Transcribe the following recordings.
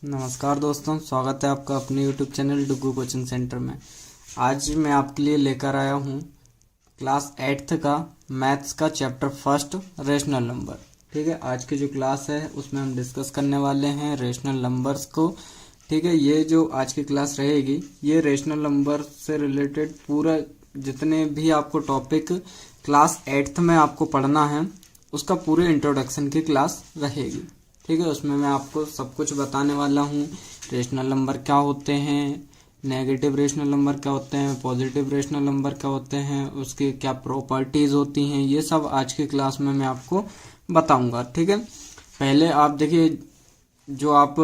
नमस्कार दोस्तों, स्वागत है आपका अपने YouTube चैनल डुगू कोचिंग सेंटर में। आज मैं आपके लिए लेकर आया हूँ क्लास 8th का मैथ्स का चैप्टर फर्स्ट रेशनल नंबर। ठीक है, आज की जो क्लास है उसमें हम डिस्कस करने वाले हैं रेशनल नंबर्स को। ठीक है, ये जो आज की क्लास रहेगी ये रेशनल नंबर से रिलेटेड पूरा जितने भी आपको टॉपिक क्लास 8th में आपको पढ़ना है उसका पूरे इंट्रोडक्शन की क्लास रहेगी। ठीक है, उसमें मैं आपको सब कुछ बताने वाला हूँ। रेशनल नंबर क्या होते हैं, नेगेटिव रेशनल नंबर क्या होते हैं, पॉजिटिव रेशनल नंबर क्या होते हैं, उसकी क्या प्रॉपर्टीज होती हैं, ये सब आज की क्लास में मैं आपको बताऊंगा। ठीक है, पहले आप देखिए, जो आप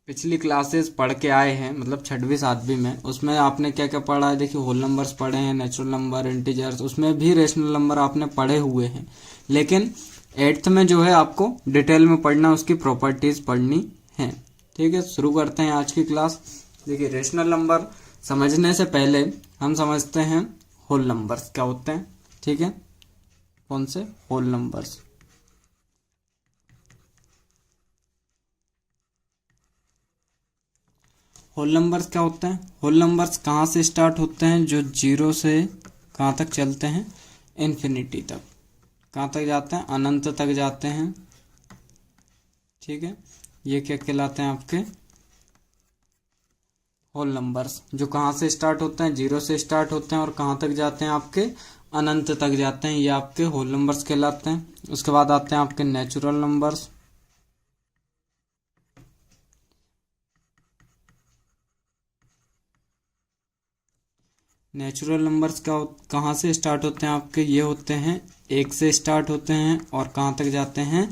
पिछली क्लासेस पढ़ के आए हैं मतलब 6वीं 7वीं में, उसमें आपने क्या क्या पढ़ा है। देखिए, होल नंबर्स पढ़े हैं, नेचुरल नंबर, इंटीजर्स, उसमें भी रेशनल नंबर आपने पढ़े हुए हैं। लेकिन 8th में जो है आपको डिटेल में पढ़ना, उसकी प्रॉपर्टीज पढ़नी है। ठीक है, शुरू करते हैं आज की क्लास। देखिए, रेशनल नंबर समझने से पहले हम समझते हैं होल नंबर्स क्या होते हैं। ठीक है, कौन से होल नंबर्स। होल नंबर्स क्या होते हैं। होल नंबर्स कहाँ से स्टार्ट होते हैं, जो 0 से कहाँ तक चलते हैं, इन्फिनिटी तक। कहाँ तक जाते हैं, अनंत तक जाते हैं। ठीक है, ये क्या कहलाते हैं, आपके होल नंबर्स। जो कहाँ से स्टार्ट होते हैं, 0 से स्टार्ट होते हैं और कहाँ तक जाते हैं, आपके अनंत तक जाते हैं, ये आपके होल नंबर्स कहलाते हैं। उसके बाद आते हैं आपके नेचुरल नंबर्स। नेचुरल नंबर्स का कहाँ से स्टार्ट होते हैं, आपके ये होते हैं 1 से स्टार्ट होते हैं और कहाँ तक जाते हैं,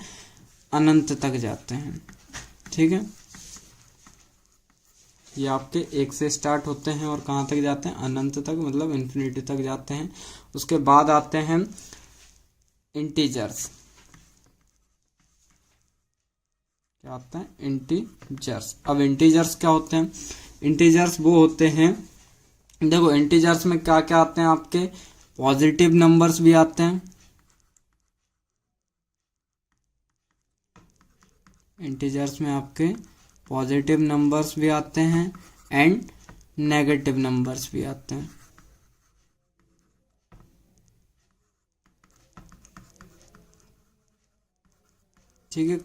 अनंत तक जाते हैं। ठीक है, ये आपके 1 से स्टार्ट होते हैं और कहाँ तक जाते हैं, अनंत तक, मतलब इन्फिनिटी तक जाते हैं। उसके बाद आते हैं इंटीजर्स। क्या आते हैं, इंटीजर्स। अब इंटीजर्स क्या होते हैं, इंटीजर्स वो होते हैं, देखो इंटीजर्स में क्या क्या आते हैं, आपके पॉजिटिव नंबर्स भी आते हैं। इंटीजर्स में आपके पॉजिटिव नंबर्स भी आते हैं एंड नेगेटिव नंबर्स भी आते हैं। ठीक है,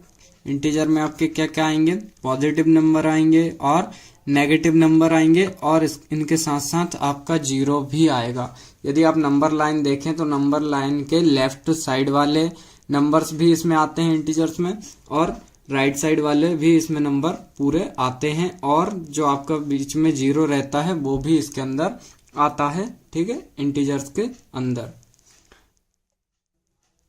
इंटीजर में आपके क्या क्या आएंगे, पॉजिटिव नंबर आएंगे और नेगेटिव नंबर आएंगे और इनके साथ साथ आपका 0 भी आएगा। यदि आप नंबर लाइन देखें तो नंबर लाइन के लेफ्ट साइड वाले नंबर्स भी इसमें आते हैं इंटीजर्स में, और राइट साइड वाले भी इसमें नंबर पूरे आते हैं, और जो आपका बीच में 0 रहता है वो भी इसके अंदर आता है। ठीक है, इंटीजर्स के अंदर।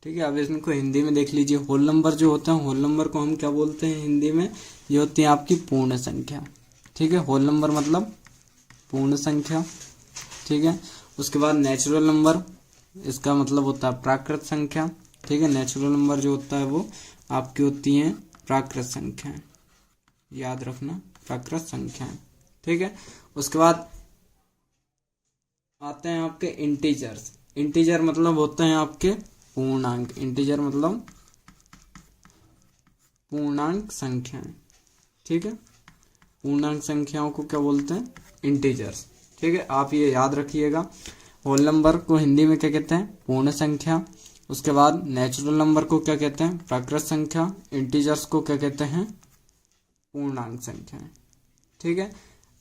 ठीक है, अब इसको हिंदी में देख लीजिए। होल नंबर जो होते हैं, होल नंबर को हम क्या बोलते हैं हिंदी में, ये होती है आपकी पूर्ण संख्या। ठीक है, होल नंबर मतलब पूर्ण संख्या। ठीक है, उसके बाद नेचुरल नंबर, इसका मतलब होता है प्राकृत संख्या। ठीक है, नेचुरल नंबर जो होता है वो आपकी होती है प्राकृत संख्याएं, याद रखना, प्राकृत संख्याएं। ठीक है, उसके बाद आते हैं आपके इंटीजर्स। इंटीजर मतलब होते हैं आपके पूर्णांक। इंटीजर मतलब पूर्णांक संख्याएं। ठीक है, पूर्णांक संख्याओं को क्या बोलते हैं, इंटीजर्स। ठीक है, आप ये याद रखिएगा। होल नंबर को हिंदी में क्या कहते हैं, पूर्ण संख्या। उसके बाद नेचुरल नंबर को क्या कहते हैं, प्राकृत संख्या। इंटीजर्स को क्या कहते हैं, पूर्णांक संख्याएं। ठीक है,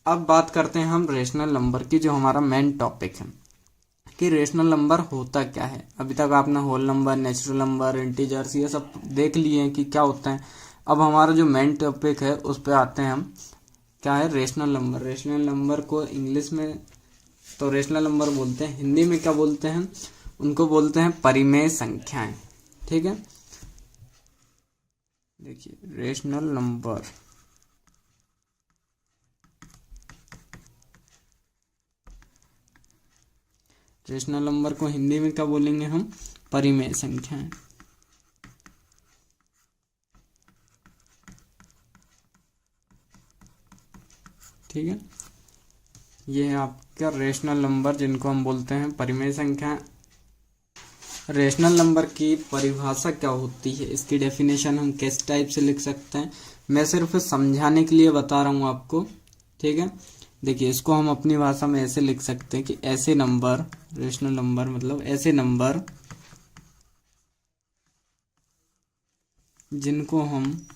अब बात करते हैं हम रेशनल नंबर की, जो हमारा मेन टॉपिक है कि रेशनल नंबर होता क्या है। अभी तक आपने whole number, natural number, integers ये सब देख लिए हैं कि क्या होता है। अब हमारा जो मेन टॉपिक है उस पर आते हैं हम, क्या है, रेशनल नंबर। रेशनल नंबर को इंग्लिश में तो रेशनल नंबर बोलते हैं, हिंदी में क्या बोलते हैं, उनको बोलते हैं परिमेय संख्याएं। ठीक है, देखिए रेशनल नंबर, रेशनल नंबर को हिंदी में क्या बोलेंगे हम, परिमेय संख्याएं। ठीक है, ये है आपका रेशनल नंबर जिनको हम बोलते हैं परिमेय संख्या। रेशनल नंबर की परिभाषा क्या होती है, इसकी डेफिनेशन हम किस टाइप से लिख सकते हैं, मैं सिर्फ समझाने के लिए बता रहा हूँ आपको। ठीक है, देखिए इसको हम अपनी भाषा में ऐसे लिख सकते हैं कि ऐसे नंबर, रेशनल नंबर मतलब ऐसे नंबर जिनको हम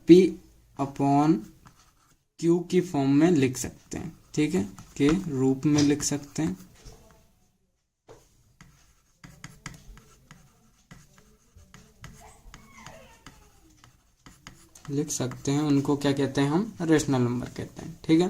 P अपॉन Q की फॉर्म में लिख सकते हैं। ठीक है, के रूप में लिख सकते हैं। उनको क्या कहते हैं, हम रेशनल नंबर कहते हैं। ठीक है,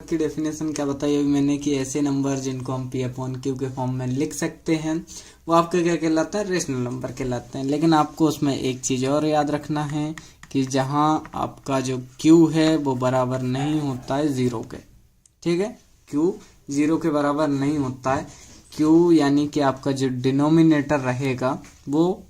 की डेफिनेशन क्या बताई अभी मैंने कि ऐसे नंबर जिनको हम P अपॉन Q के फॉर्म में लिख सकते हैं वो आपके क्या कहलाता है, रेशनल नंबर कहलाते हैं। लेकिन आपको उसमें एक चीज और याद रखना है कि जहां आपका जो Q है वो बराबर नहीं होता है 0 के। ठीक है, Q 0 के बराबर नहीं होता है। Q यानी कि आपका जो डिनोमिनेटर रहेगा वो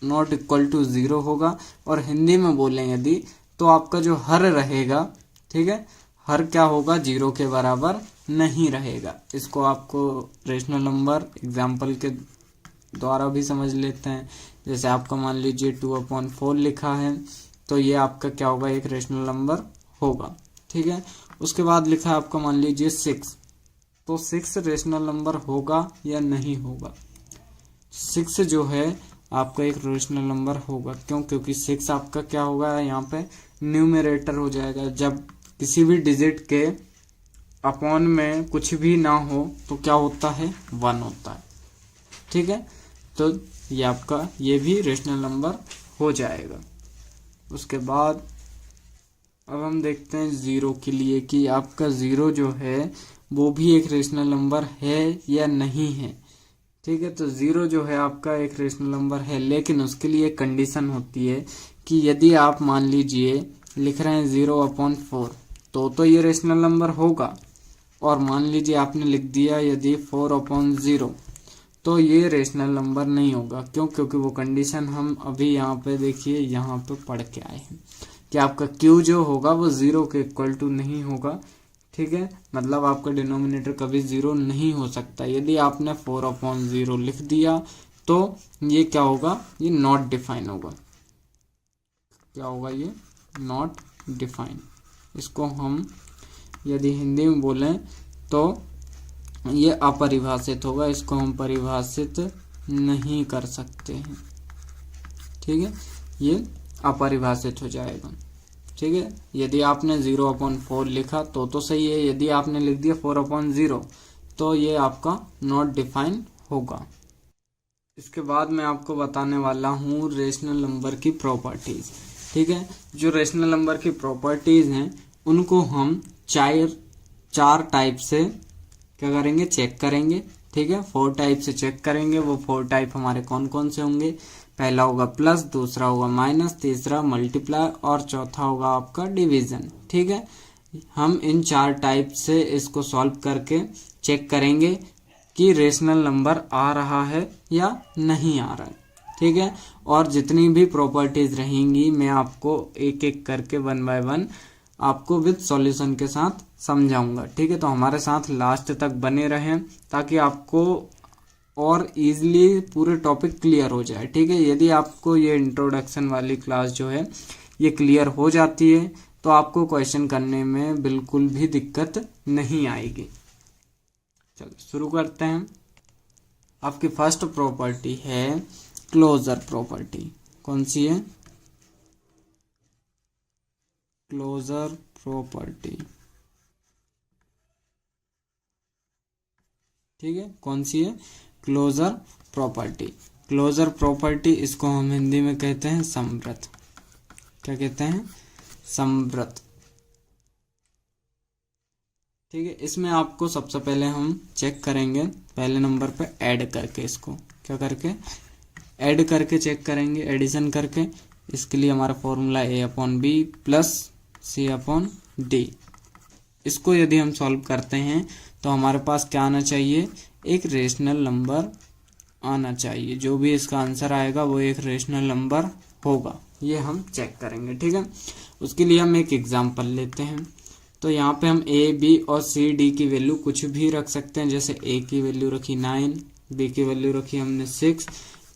नॉट इक्वल टू 0 होगा। और हिंदी में बोलें यदि तो आपका जो हर रहेगा, ठीक है, हर क्या होगा, 0 के बराबर नहीं रहेगा। इसको आपको रेशनल नंबर एग्जाम्पल के द्वारा भी समझ लेते हैं। जैसे आपका मान लीजिए 2/4 लिखा है तो ये आपका क्या होगा, एक रेशनल नंबर होगा। ठीक है, उसके बाद लिखा है आपका मान लीजिए 6, तो 6 रेशनल नंबर होगा या नहीं होगा। 6 जो है आपका एक रेशनल नंबर होगा। क्यों? क्योंकि 6 आपका क्या होगा, यहाँ पे न्यूमरेटर हो जाएगा। जब किसी भी डिजिट के अपॉन में कुछ भी ना हो तो क्या होता है, 1 होता है। ठीक है, तो ये आपका ये भी रेशनल नंबर हो जाएगा। उसके बाद अब हम देखते हैं 0 के लिए कि आपका 0 जो है वो भी एक रेशनल नंबर है या नहीं है। ठीक है, तो 0 जो है आपका एक रेशनल नंबर है, लेकिन उसके लिए एक कंडीशन होती है कि यदि आप मान लीजिए लिख रहे हैं 0/4 तो ये रेशनल नंबर होगा। और मान लीजिए आपने लिख दिया यदि 4/0 तो ये रेशनल नंबर नहीं होगा। क्यों? क्योंकि वो कंडीशन हम अभी यहाँ पे देखिए यहाँ पे पढ़ के आए हैं कि आपका Q जो होगा वो 0 के इक्वल टू नहीं होगा। ठीक है, मतलब आपका डिनोमिनेटर कभी 0 नहीं हो सकता। यदि आपने 4/0 लिख दिया तो ये क्या होगा, ये नॉट डिफाइन होगा। क्या होगा, ये नॉट डिफाइन। इसको हम यदि हिंदी में बोलें तो ये अपरिभाषित होगा, इसको हम परिभाषित नहीं कर सकते हैं। ठीक है, ये अपरिभाषित हो जाएगा। ठीक है, यदि आपने 0/4 लिखा तो सही है। यदि आपने लिख दिया 4/0 तो ये आपका नॉट डिफाइन होगा। इसके बाद मैं आपको बताने वाला हूँ रेशनल नंबर की प्रॉपर्टीज। ठीक है, जो रेशनल नंबर की प्रॉपर्टीज हैं उनको हम चार टाइप से क्या करेंगे, चेक करेंगे। ठीक है, 4 टाइप से चेक करेंगे। वो 4 टाइप हमारे कौन कौन से होंगे, पहला होगा प्लस, दूसरा होगा माइनस, तीसरा मल्टीप्लाई और चौथा होगा आपका डिवीजन। ठीक है, हम इन 4 टाइप से इसको सॉल्व करके चेक करेंगे कि रेशनल नंबर आ रहा है या नहीं आ रहा है। ठीक है, और जितनी भी प्रॉपर्टीज रहेंगी मैं आपको एक एक करके 1 बाय 1 आपको विद सॉल्यूशन के साथ समझाऊंगा। ठीक है, तो हमारे साथ लास्ट तक बने रहें ताकि आपको और इजीली पूरे टॉपिक क्लियर हो जाए। ठीक है, यदि आपको ये इंट्रोडक्शन वाली क्लास जो है ये क्लियर हो जाती है तो आपको क्वेश्चन करने में बिल्कुल भी दिक्कत नहीं आएगी। चलो शुरू करते हैं। आपकी फर्स्ट प्रॉपर्टी है क्लोजर प्रॉपर्टी। कौन सी है, क्लोजर प्रॉपर्टी। ठीक है, कौन सी है, क्लोजर प्रॉपर्टी। क्लोजर प्रॉपर्टी इसको हम हिंदी में कहते हैं समव्रत। क्या कहते हैं, समव्रत। ठीक है, इसमें आपको सबसे पहले हम चेक करेंगे पहले नंबर पे ऐड करके, इसको क्या करके, ऐड करके चेक करेंगे, एडिशन करके। इसके लिए हमारा फॉर्मूला A/B प्लस C/D। इसको यदि हम सॉल्व करते हैं तो हमारे पास क्या आना चाहिए, एक रेशनल नंबर आना चाहिए। जो भी इसका आंसर आएगा वो एक रेशनल नंबर होगा, ये हम चेक करेंगे। ठीक है, उसके लिए हम एक एग्जांपल लेते हैं। तो यहाँ पे हम ए बी और सी डी की वैल्यू कुछ भी रख सकते हैं। जैसे ए की वैल्यू रखी 9, बी की वैल्यू रखी हमने 6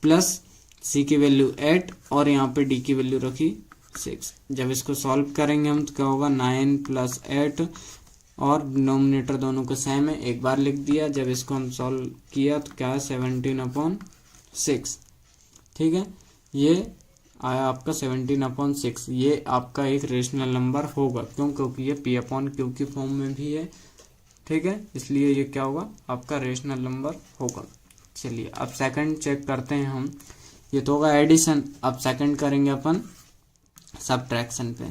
प्लस सी की वैल्यू 8 और यहाँ पे डी की वैल्यू रखी 6। जब इसको सॉल्व करेंगे हम तो क्या होगा 9 प्लस 8 और डिनोमिनेटर दोनों को सेम है, एक बार लिख दिया। जब इसको हम सॉल्व किया तो क्या है 17/6। ठीक है, ये आया आपका 17/6। ये आपका एक रेशनल नंबर होगा। क्यों? क्योंकि ये P/Q की फॉर्म में भी है। ठीक है, इसलिए ये क्या होगा आपका रेशनल नंबर होगा। चलिए अब सेकंड चेक करते हैं हम। ये तो होगा एडिशन। अब सेकंड करेंगे अपन सब्ट्रैक्शन पे।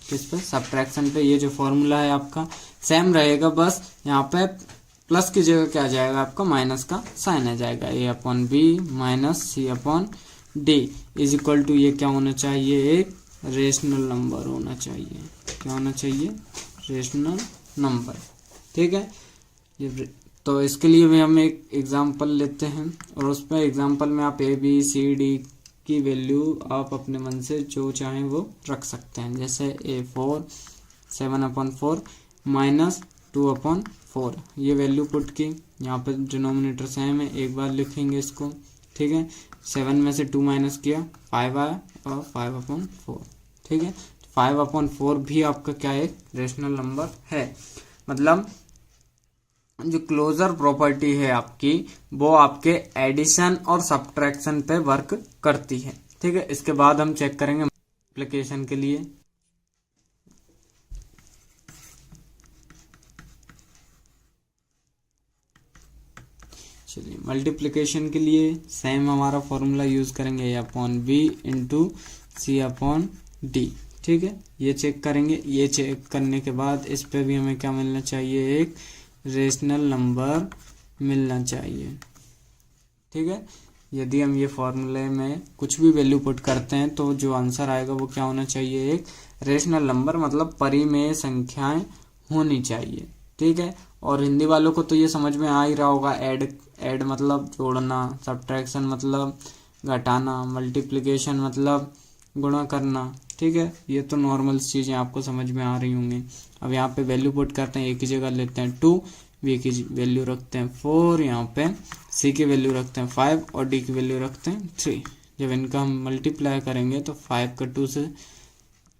किस पे? सब्ट्रैक्शन पे। ये जो फॉर्मूला है आपका सेम रहेगा, बस यहाँ पे प्लस की जगह क्या आ जाएगा आपका माइनस का साइन आ जाएगा। A/B minus C/D is equal to, ये क्या होना चाहिए एक रेशनल नंबर होना चाहिए। क्या होना चाहिए? Rational number. ठीक है, ये तो इसके लिए भी हम एक एग्जांपल लेते हैं और उस पर एग्जांपल में आप A B C D की वैल्यू आप अपने मन से जो चाहें वो रख सकते हैं। जैसे A4 7/4 माइनस 2/4 ये वैल्यू पुट की। यहाँ पे डिनोमिनेटर सेम है, एक बार लिखेंगे इसको। ठीक है, 7 में से 2 माइनस किया 5 आया और 5/4। ठीक है, 5/4 भी आपका क्या है? रेशनल नंबर है। मतलब जो क्लोजर प्रॉपर्टी है आपकी वो आपके एडिशन और सब्ट्रैक्शन पे वर्क करती है। ठीक है, इसके बाद हम चेक करेंगे मल्टीप्लिकेशन के लिए। चलिए मल्टीप्लिकेशन के लिए सेम हमारा फॉर्मूला यूज करेंगे A/B इंटू C/D। ठीक है, ये चेक करेंगे। ये चेक करने के बाद इस पे भी हमें क्या मिलना चाहिए? एक रेशनल नंबर मिलना चाहिए। ठीक है, यदि हम ये फॉर्मूले में कुछ भी वैल्यू पुट करते हैं तो जो आंसर आएगा वो क्या होना चाहिए? एक रेशनल नंबर, मतलब परिमेय संख्याएं होनी चाहिए। ठीक है, और हिंदी वालों को तो ये समझ में आ ही रहा होगा। ऐड मतलब जोड़ना, सब्ट्रैक्शन मतलब घटाना, मल्टीप्लिकेशन मतलब गुणा करना। ठीक है, ये तो नॉर्मल चीजें आपको समझ में आ रही होंगी। अब यहाँ पे वैल्यू पुट करते हैं। ए की जगह लेते हैं 2, बी की वैल्यू रखते हैं 4, यहाँ पे सी की वैल्यू रखते हैं 5 और डी की वैल्यू रखते हैं 3। जब इनका हम मल्टीप्लाई करेंगे तो 5 का 2 से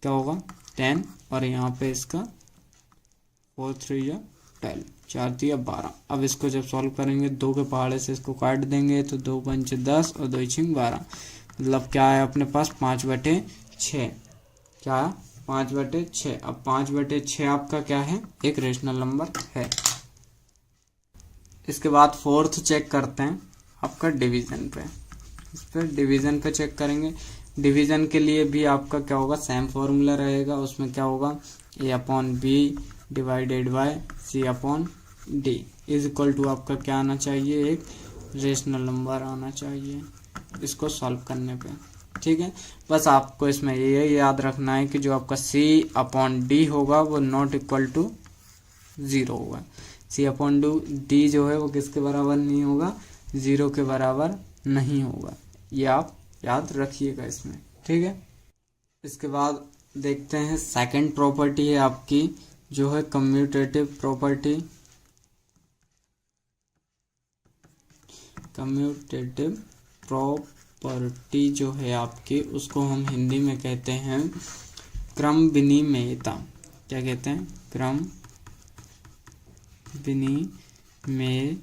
क्या होगा 10 और यहाँ पे इसका 4 3 या 12, 4 3 या 12। अब इसको जब सॉल्व करेंगे 2 के पहाड़े से इसको काट देंगे तो 2 पंच 10 और 2 6 12। मतलब क्या है अपने पास 5/6। क्या है? 5/6। अब 5/6 आपका क्या है? एक रेशनल नंबर है। इसके बाद फोर्थ चेक करते हैं आपका डिवीजन पे। इस पे डिवीजन पे चेक करेंगे। डिवीजन के लिए भी आपका क्या होगा? सेम फॉर्मूला रहेगा। उसमें क्या होगा? A/B divided by C/D is equal to आपका क्या आना चाहिए? एक रेशनल नंबर आना चाहिए इसको सॉल्व करने पे। ठीक है, बस आपको इसमें ये याद रखना है कि जो आपका C/D होगा वो नॉट इक्वल टू 0 होगा। C/D जो है वो किसके बराबर नहीं होगा? 0 के बराबर नहीं होगा। ये आप याद रखिएगा इसमें। ठीक है, इसके बाद देखते हैं सेकंड प्रॉपर्टी है आपकी जो है कम्यूटेटिव प्रॉपर्टी। कम्यूटेटिव प्रॉपर्टी जो है आपकी उसको हम हिंदी में कहते हैं क्रम विनिमेयता। क्या कहते हैं? क्रम विनिमेयता,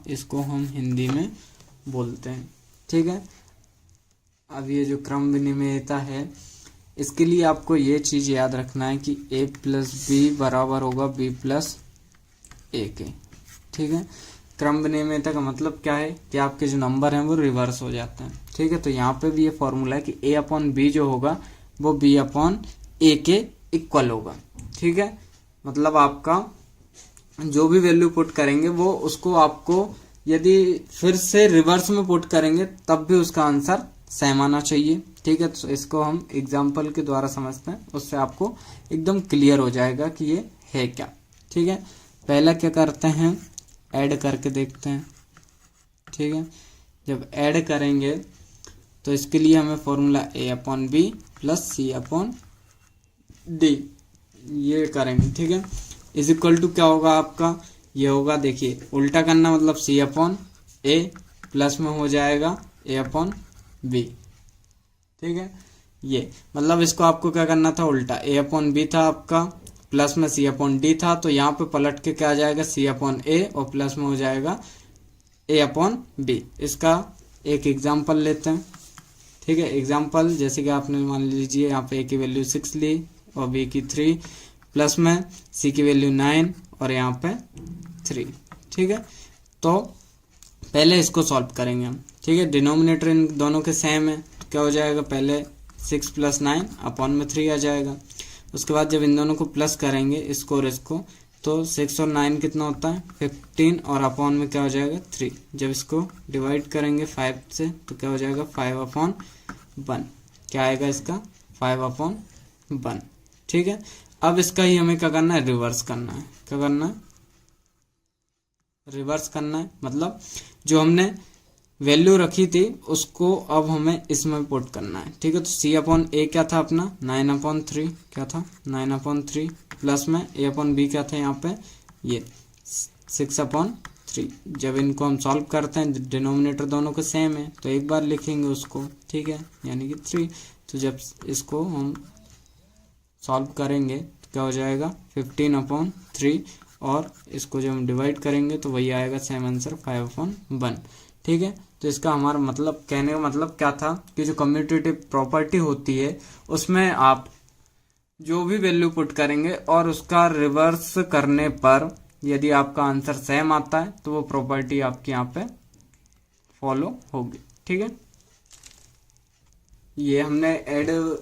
इसको हम हिंदी में बोलते हैं। ठीक है, अब ये जो क्रम विनिमेयता है इसके लिए आपको ये चीज याद रखना है कि A+B बराबर होगा B+A के। ठीक है, क्रम विनिमेयता का मतलब क्या है कि आपके जो नंबर हैं वो रिवर्स हो जाते हैं। ठीक है, तो यहाँ पे भी ये फॉर्मूला है कि A/B जो होगा वो B/A के इक्वल होगा। ठीक है, मतलब आपका जो भी वैल्यू पुट करेंगे वो उसको आपको यदि फिर से रिवर्स में पुट करेंगे तब भी उसका आंसर सेम आना चाहिए। ठीक है, तो इसको हम एग्जाम्पल के द्वारा समझते हैं, उससे आपको एकदम क्लियर हो जाएगा कि ये है क्या। ठीक है, पहला क्या करते हैं? ऐड करके देखते हैं। ठीक है, जब ऐड करेंगे तो इसके लिए हमें फॉर्मूला A/B प्लस C/D ये करेंगे, ठीक है। इज इक्वल टू क्या होगा आपका, ये होगा, देखिए उल्टा करना मतलब सी अपॉन ए प्लस में हो जाएगा ए अपॉन बी, ठीक है। ये मतलब इसको आपको क्या करना था, उल्टा ए अपॉन बी था आपका, प्लस में सी अपॉन डी था, तो यहाँ पे पलट के क्या आ जाएगा सी अपॉन ए और प्लस में हो जाएगा ए अपॉन बी। इसका एक एग्जाम्पल लेते हैं, ठीक है। एग्जाम्पल जैसे कि आपने मान लीजिए यहाँ पे ए की वैल्यू 6 ली और बी की 3, प्लस में सी की वैल्यू 9 और यहाँ पे 3, ठीक है। तो पहले इसको सॉल्व करेंगे हम, ठीक है। डिनोमिनेटर इन दोनों के सेम है, तो क्या हो जाएगा, पहले 6 + 9 अपॉन में 3 आ जाएगा। उसके बाद जब इन दोनों को प्लस करेंगे इसको और इसको, तो 6 और 9 कितना होता है 15 और अपॉन में क्या हो जाएगा 3। जब इसको डिवाइड करेंगे 5 से तो क्या हो जाएगा 5/1, क्या आएगा इसका 5/1, ठीक है। अब इसका ही हमें क्या करना है, रिवर्स करना है। क्या करना है, रिवर्स करना है, मतलब जो हमने वैल्यू रखी थी उसको अब हमें इसमें पुट करना है, ठीक है। तो सी अपॉन ए क्या था अपना 9/3, क्या था 9/3, प्लस में ए अपॉन बी क्या था यहाँ पे ये 6/3। जब इनको हम सॉल्व करते हैं डिनोमिनेटर दोनों के सेम है तो एक बार लिखेंगे उसको, ठीक है, यानी कि 3। तो जब इसको हम सॉल्व करेंगे तो क्या हो जाएगा 15/3 और इसको जब हम डिवाइड करेंगे तो वही आएगा सेम आंसर 5/1, ठीक है। तो इसका हमारा मतलब, कहने का मतलब क्या था कि जो कम्यूटेटिव प्रॉपर्टी होती है उसमें आप जो भी वैल्यू पुट करेंगे और उसका रिवर्स करने पर यदि आपका आंसर सेम आता है तो वो प्रॉपर्टी आपकी यहाँ पे फॉलो होगी, ठीक है। ये हमने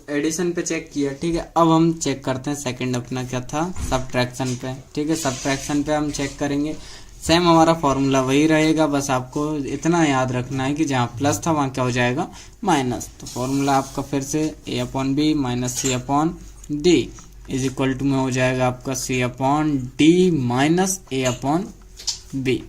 एडिशन पे चेक किया, ठीक है। अब हम चेक करते हैं सेकंड अपना क्या था, सब्ट्रैक्शन पे, ठीक है। सब्ट्रैक्शन पे हम चेक करेंगे, सेम हमारा फॉर्मूला वही रहेगा, बस आपको इतना याद रखना है कि जहाँ प्लस था वहाँ क्या हो जाएगा माइनस। तो फॉर्मूला आपका फिर से A upon B minus C upon D is equal to में हो जाएगा आपका C upon D minus A upon B.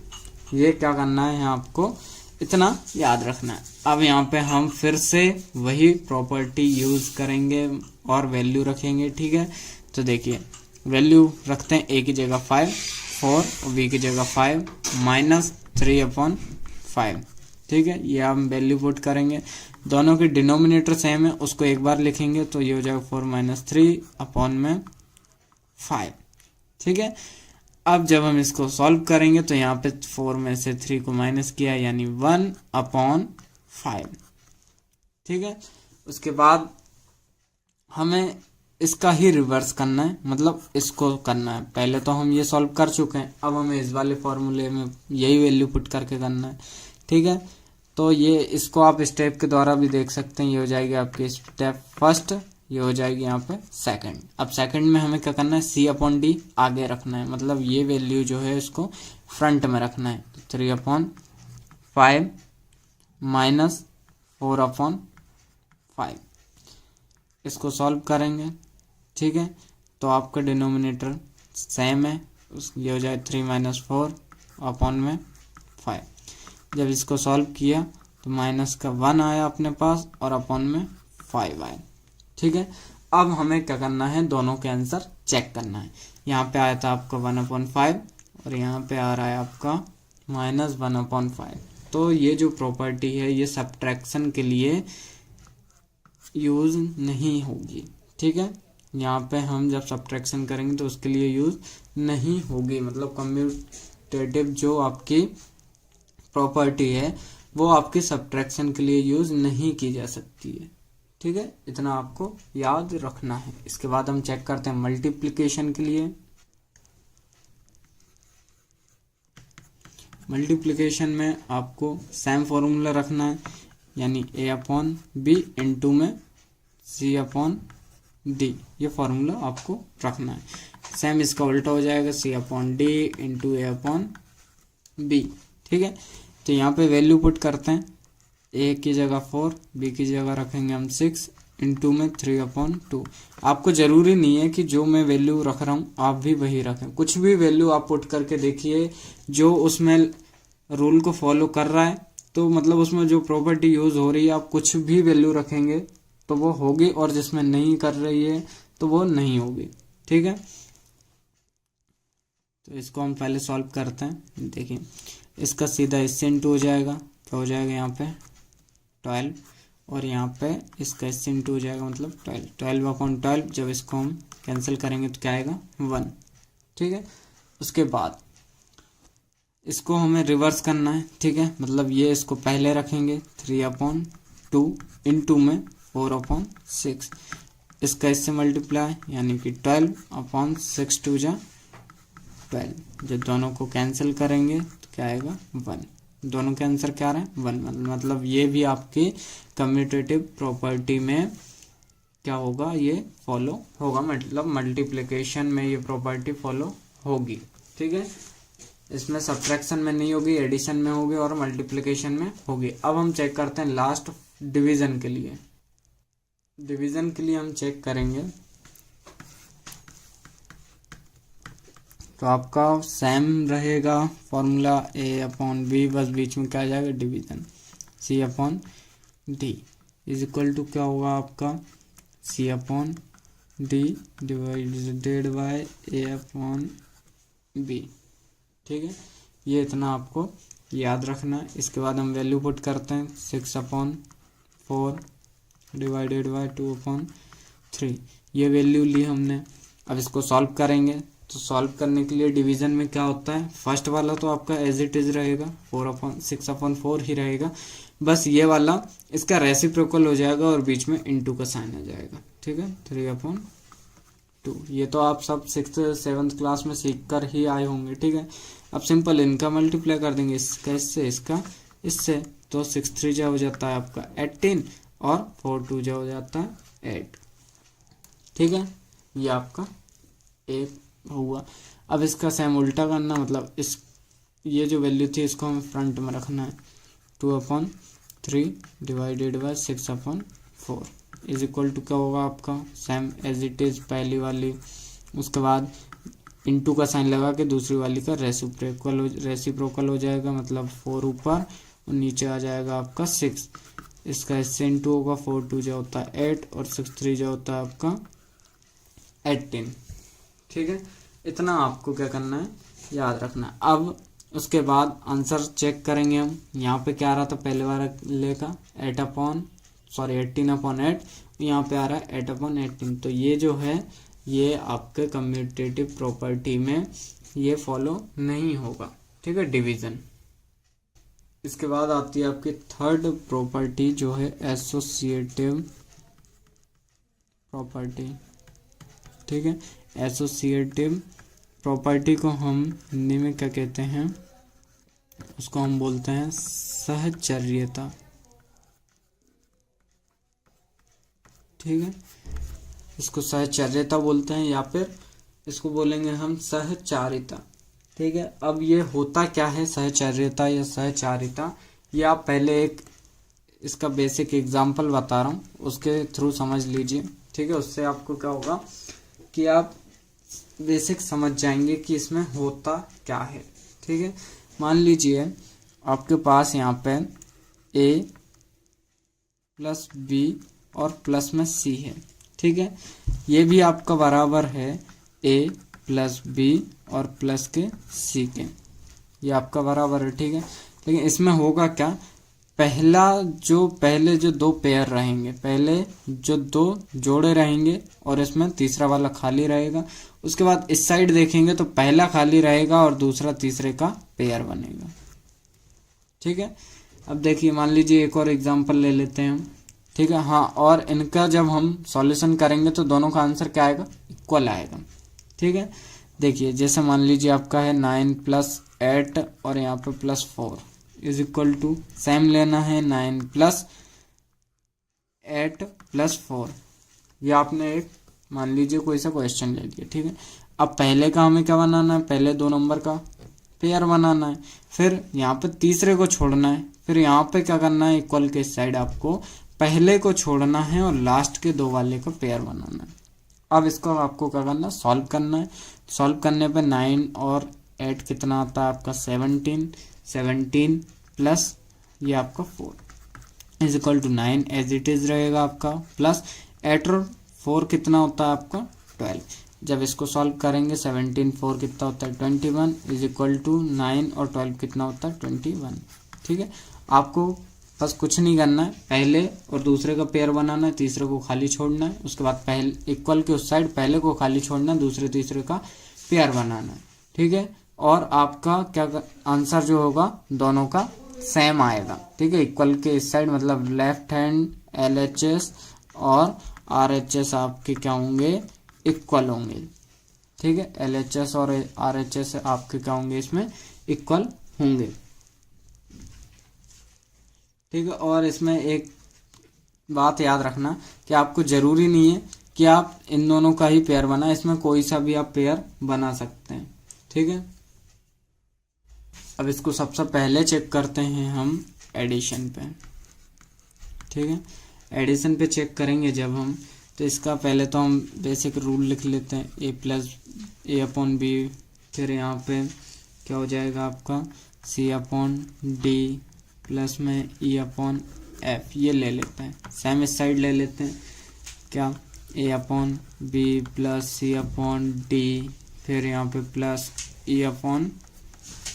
ये क्या करना है, यहाँ आपको इतना याद रखना है। अब यहाँ पे हम फिर से वही प्रॉपर्टी यूज करेंगे और वैल्यू रखेंगे, ठीक है। तो देखिए वैल्यू रखते हैं, ए की जगह 5 4 और बी की जगह 5 माइनस 3/5, ठीक है। ये हम वैल्यू पुट करेंगे, दोनों के डिनोमिनेटर सेम है, उसको एक बार लिखेंगे तो ये हो जाएगा 4 - 3 अपॉन में 5, ठीक है। अब जब हम इसको सॉल्व करेंगे तो यहाँ पे 4 में से 3 को माइनस किया यानी 1/5, ठीक है। उसके बाद हमें इसका ही रिवर्स करना है, मतलब इसको करना है। पहले तो हम ये सॉल्व कर चुके हैं, अब हमें इस वाले फॉर्मूले में यही वैल्यू पुट करके करना है, ठीक है। तो ये इसको आप स्टेप के द्वारा भी देख सकते हैं। ये हो जाएगी आपकी स्टेप फर्स्ट, ये हो जाएगी यहाँ पे सेकंड। अब सेकंड में हमें क्या करना है, सी अपॉन डी आगे रखना है, मतलब ये वैल्यू जो है इसको फ्रंट में रखना है। तो 3/5 माइनस 4/5 इसको सॉल्व करेंगे, ठीक है। तो आपका डिनोमिनेटर सेम है, ये हो जाए 3 - 4 अपॉन में 5। जब इसको सॉल्व किया तो माइनस का 1 आया अपने पास और अपॉन में 5 आया, ठीक है। अब हमें क्या करना है, दोनों के आंसर चेक करना है। यहाँ पे आया था आपका 1/5 और यहाँ पे आ रहा है आपका -1/5। तो ये जो प्रॉपर्टी है ये सब्ट्रैक्शन के लिए यूज नहीं होगी, ठीक है। यहाँ पे हम जब सब्ट्रैक्शन करेंगे तो उसके लिए यूज नहीं होगी, मतलब कम्यूटेटिव जो आपकी प्रॉपर्टी है वो आपकी सब्ट्रैक्शन के लिए यूज नहीं की जा सकती है, ठीक है। इतना आपको याद रखना है। इसके बाद हम चेक करते हैं मल्टीप्लिकेशन के लिए। मल्टीप्लिकेशन में आपको सेम फॉर्मूला रखना है, यानी ए अपॉन बी इंटू में सी अपॉन डी, ये फॉर्मूला आपको रखना है। सेम इसका उल्टा हो जाएगा, सी अपॉन डी इंटू ए अपॉन बी, ठीक है। तो यहाँ पे वैल्यू पुट करते हैं, ए की जगह 4, बी की जगह रखेंगे हम 6 इंटू में 3/2। आपको जरूरी नहीं है कि जो मैं वैल्यू रख रहा हूँ आप भी वही रखें, कुछ भी वैल्यू आप पुट करके देखिए जो उसमें रूल को फॉलो कर रहा है, तो मतलब उसमें जो प्रॉपर्टी यूज हो रही है आप कुछ भी वैल्यू रखेंगे तो वो होगी, और जिसमें नहीं कर रही है तो वो नहीं होगी, ठीक है, तो इसको हम पहले सॉल्व करते हैं। देखिए इसका सीधा इससे इंटू हो जाएगा, क्या हो जाएगा यहाँ पे 12, और यहाँ पे इसका इससे इंटू हो जाएगा मतलब 12 जब इसको हम कैंसिल करेंगे तो क्या आएगा 1। ठीक है, उसके बाद इसको हमें रिवर्स करना है। ठीक है, मतलब ये इसको पहले रखेंगे 3/2 इंटू में 4/6, इसका इससे मल्टीप्लाई यानी कि 12/6 2 जा 12, जब दोनों को कैंसिल करेंगे तो क्या आएगा 1। दोनों के आंसर क्या आ रहे हैं 1, मतलब ये भी आपकी कम्यूटेटिव प्रॉपर्टी में क्या होगा, ये फॉलो होगा, मतलब मल्टीप्लिकेशन में ये प्रॉपर्टी फॉलो होगी। ठीक है, इसमें सब्ट्रैक्शन में नहीं होगी, एडिशन में होगी और मल्टीप्लिकेशन में होगी। अब हम चेक करते हैं लास्ट डिवीजन के लिए। डिवीजन के लिए हम चेक करेंगे तो आपका सेम रहेगा फॉर्मूला A/B, बस बीच में क्या आ जाएगा division, C/D is equal to क्या होगा आपका C/D डिवाइडेड बाय A/B। ठीक है, ये इतना आपको याद रखना है। इसके बाद हम वैल्यू पुट करते हैं 6/4 डिवाइडेड बाय 2/3, ये वैल्यू ली हमने। अब इसको सॉल्व करेंगे तो सॉल्व करने के लिए डिवीजन में क्या होता है, फर्स्ट वाला तो आपका एज इट इज रहेगा 6/4 ही रहेगा, बस ये वाला इसका रेसिप्रोकल हो जाएगा और बीच में इनटू का साइन आ जाएगा। ठीक है, 3/2, ये तो आप सब 6th-7th क्लास में सीख कर ही आए होंगे। ठीक है, अब सिंपल इनका मल्टीप्लाई कर देंगे, इसका इससे, इसका इससे, तो 6×3 जा हो जाता है आपका 18 और 4×2 जा हो जाता है 8। ठीक है, ये आपका एक हुआ। अब इसका सेम उल्टा करना, मतलब इस ये जो वैल्यू थी इसको हमें फ्रंट में रखना है, 2/3 divided by 6/4 is equal to क्या होगा आपका सेम एज इट इज पहली वाली। उसके बाद इनटू का साइन लगा के दूसरी वाली का रेसिप्रोकल हो जाएगा, मतलब 4 ऊपर और नीचे आ जाएगा आपका 6, इसका इससे इंटू होगा, 4×2 जो होता है 8 और 6×3 जो होता है आपका 18। ठीक है, इतना आपको क्या करना है याद रखना है। अब उसके बाद आंसर चेक करेंगे हम, यहाँ पे क्या आ रहा था पहले वाले का 18/8, यहाँ पे आ रहा है 8/18, तो ये जो है ये आपके कम्यूटेटिव प्रॉपर्टी में ये फॉलो नहीं होगा। ठीक है, डिवीजन। इसके बाद आती है आपकी थर्ड प्रॉपर्टी जो है एसोसिएटिव प्रॉपर्टी। ठीक है, एसोसिएटिव प्रॉपर्टी को हम हिंदी में क्या कहते हैं, उसको हम बोलते हैं सहचर्यता। ठीक है, इसको सहचर्यता बोलते हैं या फिर इसको बोलेंगे हम सहचारिता। ठीक है, अब ये होता क्या है सहचर्यता या सहचारिता, ये आप पहले एक इसका बेसिक एग्जांपल बता रहा हूँ, उसके थ्रू समझ लीजिए। ठीक है, उससे आपको क्या होगा कि आप बेसिक समझ जाएंगे कि इसमें होता क्या है। ठीक है, मान लीजिए आपके पास यहाँ पे A प्लस B और प्लस में C है। ठीक है, ये भी आपका बराबर है A प्लस B और प्लस के C के, ये आपका बराबर है। ठीक है, लेकिन इसमें होगा क्या, पहले जो दो पेयर रहेंगे, पहले जो दो जोड़े रहेंगे और इसमें तीसरा वाला खाली रहेगा। उसके बाद इस साइड देखेंगे तो पहला खाली रहेगा और दूसरा तीसरे का पेयर बनेगा। ठीक है, अब देखिए मान लीजिए एक और एग्जांपल ले लेते हैं हम। ठीक है, हाँ, और इनका जब हम सॉल्यूशन करेंगे तो दोनों का आंसर क्या आएगा, इक्वल आएगा। ठीक है, देखिए जैसे मान लीजिए आपका है 9 + 8 और यहाँ पे +4 इज इक्वल टू सेम लेना है 9 + 8 + 4। ये आपने एक मान लीजिए कोई सा क्वेश्चन ले लिया। ठीक है, अब पहले का हमें क्या बनाना है, पहले 2 नंबर का पेयर बनाना है, फिर यहाँ पे तीसरे को छोड़ना है, फिर यहाँ पे क्या करना है, इक्वल के साइड आपको पहले को छोड़ना है और लास्ट के 2 वाले का पेयर बनाना है। अब इसको आपको क्या करना है, सॉल्व करना है। सॉल्व करने पे 9 और 8 कितना आता है आपका 17 प्लस ये आपका 4 is equal to 9 as it is रहेगा आपका, प्लस 8 और 4 कितना होता है आपका 12। जब इसको सॉल्व करेंगे 17 4 कितना होता है 21 इज इक्वल टू 9 और 12 कितना होता है 21। ठीक है, आपको बस कुछ नहीं करना है, पहले और दूसरे का पेयर बनाना है, तीसरे को खाली छोड़ना है, उसके बाद पहले इक्वल के उस साइड पहले को खाली छोड़ना है, दूसरे तीसरे का पेयर बनाना है। ठीक है, और आपका क्या आंसर जो होगा दोनों का सेम आएगा। ठीक है, इक्वल के इस साइड मतलब लेफ्ट हैंड LHS और RHS आपके क्या होंगे इक्वल होंगे। ठीक है, LHS और RHS आपके क्या होंगे इसमें इक्वल होंगे। ठीक है, और इसमें एक बात याद रखना कि आपको जरूरी नहीं है कि आप इन दोनों का ही पेयर बनाए, इसमें कोई सा भी आप पेयर बना सकते हैं। ठीक है, अब इसको सबसे पहले चेक करते हैं हम एडिशन पे। ठीक है, एडिशन पे चेक करेंगे जब हम, तो इसका पहले तो हम बेसिक रूल लिख लेते हैं a plus A upon B, फिर यहाँ पे क्या हो जाएगा आपका C अपॉन डी प्लस में E अपॉन एफ, ये ले लेते हैं, सेम इस साइड ले लेते हैं क्या a upon B plus C upon D, फिर यहाँ पे प्लस E अपॉन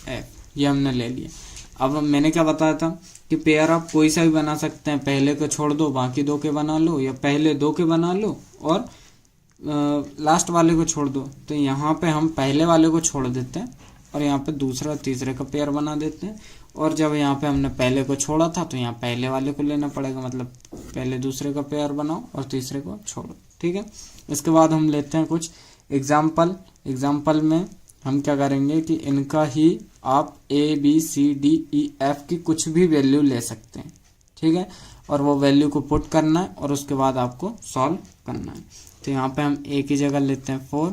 एफ, ये हमने ले लिया। अब मैंने क्या बताया था कि पेयर आप कोई सा भी बना सकते हैं, पहले को छोड़ दो बाकी दो के बना लो, या पहले दो के बना लो और लास्ट वाले को छोड़ दो। तो यहाँ पे हम पहले वाले को छोड़ देते हैं और यहाँ पे दूसरा तीसरे का पेयर बना देते हैं, और जब यहाँ पे हमने पहले को छोड़ा था तो यहाँ पहले वाले को लेना पड़ेगा, मतलब पहले दूसरे का पेयर बनाओ और तीसरे को छोड़ो। ठीक है, इसके बाद हम लेते हैं कुछ एग्जाम्पल में हम क्या करेंगे कि इनका ही आप ABCDEF की कुछ भी वैल्यू ले सकते हैं। ठीक है, और वो वैल्यू को पुट करना है और उसके बाद आपको सॉल्व करना है। तो यहाँ पे हम A की जगह लेते हैं 4,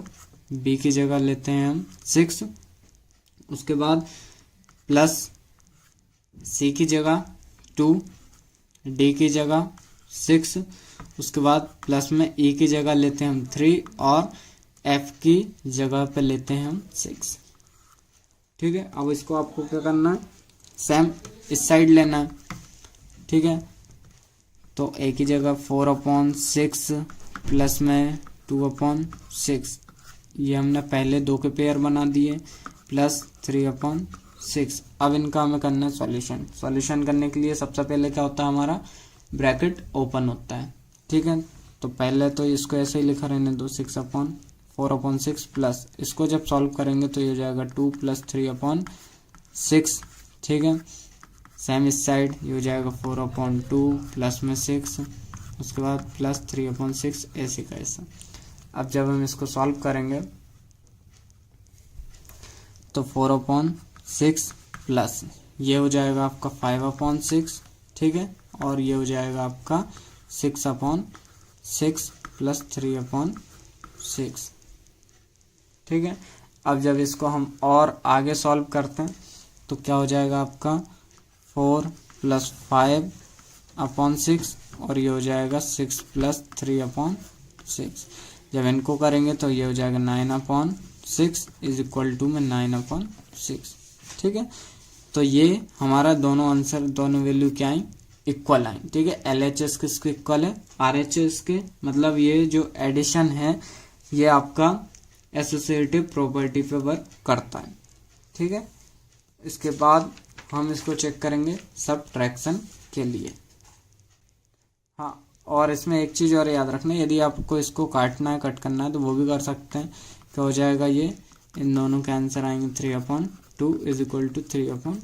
B की जगह लेते हैं हम 6, उसके बाद प्लस C की जगह 2, D की जगह 6, उसके बाद प्लस में E की जगह लेते हैं हम 3 और F की जगह पे लेते हैं हम 6। ठीक है, अब इसको आपको क्या करना है सेम इस साइड लेना है। ठीक है, तो A की जगह 4/6 प्लस में 2/6, ये हमने पहले दो के पेयर बना दिए, प्लस 3/6। अब इनका हमें करना है सॉल्यूशन करने के लिए सबसे पहले क्या होता है हमारा ब्रैकेट ओपन होता है। ठीक है, तो पहले तो इसको ऐसे ही लिखा रहने दो 6/4/6 प्लस, इसको जब सॉल्व करेंगे तो ये हो जाएगा 2 + 3/6। ठीक है, सेम इस साइड ये हो जाएगा 4/2 प्लस में 6, उसके बाद प्लस 3/6, ऐसे का ऐसा। अब जब हम इसको सॉल्व करेंगे तो 4/6 प्लस ये हो जाएगा आपका 5/6। ठीक है, और ये हो जाएगा आपका 6/6 प्लस 3/6। ठीक है, अब जब इसको हम और आगे सॉल्व करते हैं तो क्या हो जाएगा आपका 4 + 5/6 और ये हो जाएगा 6 + 3/6। जब इनको करेंगे तो ये हो जाएगा 9/6 इज इक्वल टू में 9/6। ठीक है, तो ये हमारा दोनों आंसर दोनों वैल्यू क्या आई इक्वल आई। ठीक है, LHS किसके इक्वल है RHS के, मतलब ये जो एडिशन है ये आपका एसोसिएटिव प्रॉपर्टी पे वर्क करता है। ठीक है, इसके बाद हम इसको चेक करेंगे सबट्रैक्शन के लिए। हाँ, और इसमें एक चीज़ और याद रखना, यदि आपको इसको काटना है कट करना है तो वो भी कर सकते हैं। क्या हो जाएगा ये इन दोनों के आंसर आएंगे 3/2 इज इक्वल टू 3/2,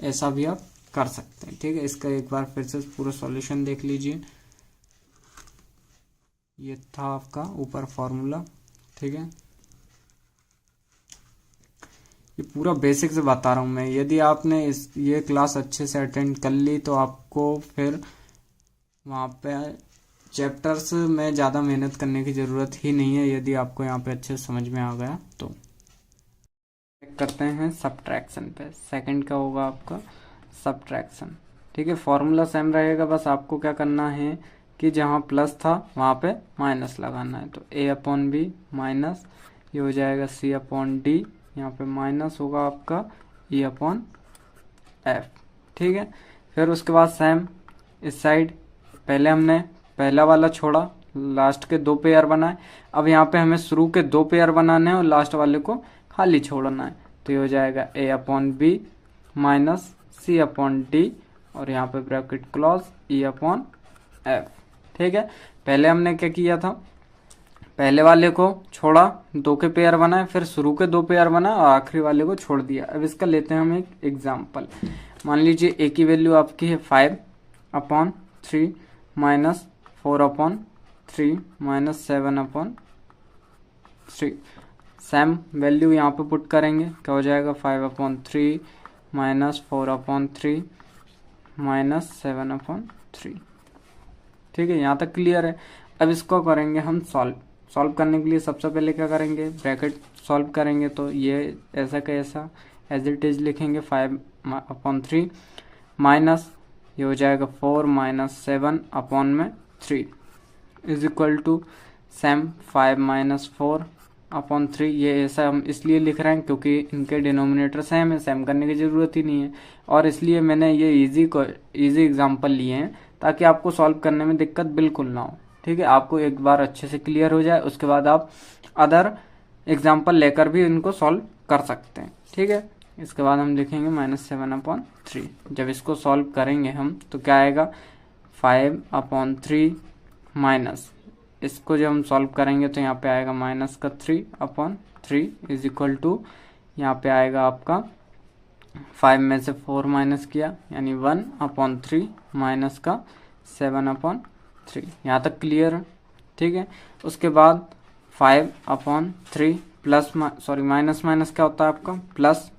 ऐसा भी आप कर सकते हैं। ठीक है, इसका एक बार फिर से पूरा सॉल्यूशन देख लीजिए, ये था आपका ऊपर फॉर्मूला। ठीक है, ये पूरा बेसिक से बता रहा हूँ मैं, यदि आपने ये क्लास अच्छे से अटेंड कर ली तो आपको फिर वहाँ पे चैप्टर्स में ज़्यादा मेहनत करने की ज़रूरत ही नहीं है, यदि आपको यहाँ पे अच्छे से समझ में आ गया तो। चेक करते हैं सब्ट्रैक्शन पे, सेकंड का होगा आपका सब्ट्रैक्शन। ठीक है, फॉर्मूला सेम रहेगा, बस आपको क्या करना है कि जहाँ प्लस था वहाँ पे माइनस लगाना है। तो A/B माइनस ये हो जाएगा C/D, यहाँ पे माइनस होगा आपका E/F। ठीक है, फिर उसके बाद सेम इस साइड पहले हमने पहला वाला छोड़ा लास्ट के 2 पेयर बनाए। अब यहाँ पे हमें शुरू के 2 पेयर बनाने हैं और लास्ट वाले को खाली छोड़ना है। तो ये हो जाएगा a/b माइनस c/d और यहाँ पे ब्रैकेट क्लोज e/f। ठीक है, पहले हमने क्या किया था, पहले वाले को छोड़ा, 2 के पेयर बनाए, फिर शुरू के 2 पेयर बनाए और आखिरी वाले को छोड़ दिया। अब इसका लेते हैं हम एक एग्जाम्पल। मान लीजिए a की वैल्यू आपकी है 5/3 माइनस 4/3 माइनस 7/3। सेम वैल्यू यहाँ पे पुट करेंगे, क्या हो जाएगा 5/3 माइनस 4/3 माइनस 7/3। ठीक है, यहाँ तक क्लियर है। अब इसको करेंगे हम सॉल्व करने के लिए सबसे पहले क्या करेंगे, ब्रैकेट सॉल्व करेंगे। तो ये ऐसा का ऐसा एज इट इज लिखेंगे 5/3 माइनस ये हो जाएगा 4 minus 7/3 is equal to same 5 minus 4/3। ये ऐसा हम इसलिए लिख रहे हैं क्योंकि इनके डिनोमिनेटर सेम है, सेम करने की ज़रूरत ही नहीं है। और इसलिए मैंने ये इजी एग्जांपल लिए हैं ताकि आपको सॉल्व करने में दिक्कत बिल्कुल ना हो। ठीक है, आपको एक बार अच्छे से क्लियर हो जाए, उसके बाद आप अदर एग्जांपल लेकर भी इनको सॉल्व कर सकते हैं। ठीक है, इसके बाद हम लिखेंगे -7/3। जब इसको सॉल्व करेंगे हम तो क्या आएगा 5/3 माइनस, इसको जब हम सॉल्व करेंगे तो यहाँ पे आएगा -3/3 इज इक्वल टू यहाँ पे आएगा आपका 5 में से 4 माइनस किया यानी 1/3 माइनस का 7/3। यहाँ तक क्लियर है। ठीक है, उसके बाद 5/3 प्लस माइनस क्या होता है आपका plus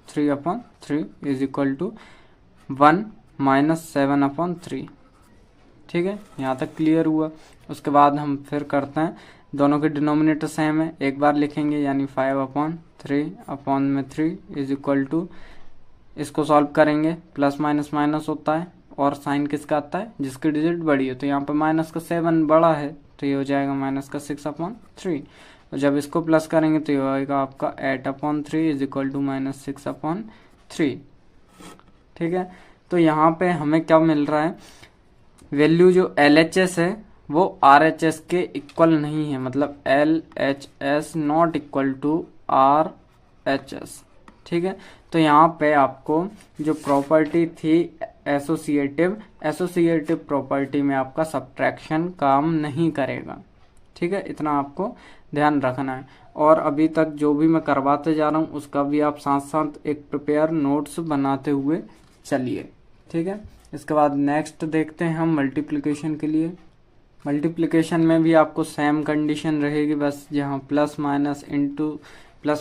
3/3 is equal to 1 minus 7/3। ठीक है, यहाँ तक क्लियर हुआ। उसके बाद हम फिर करते हैं, दोनों के डिनोमिनेटर सेम है, एक बार लिखेंगे यानी 5/3 इज इक्वल टू, इसको सॉल्व करेंगे प्लस माइनस होता है और साइन किसका आता है जिसकी डिजिट बड़ी है। तो यहाँ पे माइनस का 7 बड़ा है तो ये हो जाएगा माइनस का 6/3। और जब इसको प्लस करेंगे तो ये होगा आपका 8/3 इज इक्वल टू -6/3। ठीक है, तो यहाँ पे हमें क्या मिल रहा है, वैल्यू जो LHS है वो RHS के इक्वल नहीं है, मतलब LHS not equal to RHS। ठीक है, तो यहाँ पे आपको जो प्रॉपर्टी थी एसोसिएटिव प्रॉपर्टी में आपका सब्ट्रैक्शन काम नहीं करेगा। ठीक है, इतना आपको ध्यान रखना है। और अभी तक जो भी मैं करवाते जा रहा हूँ उसका भी आप साथ साथ एक प्रिपेयर नोट्स बनाते हुए चलिए। ठीक है, इसके बाद नेक्स्ट देखते हैं हम मल्टीप्लिकेशन के लिए। मल्टीप्लिकेशन में भी आपको सेम कंडीशन रहेगी, बस जहाँ प्लस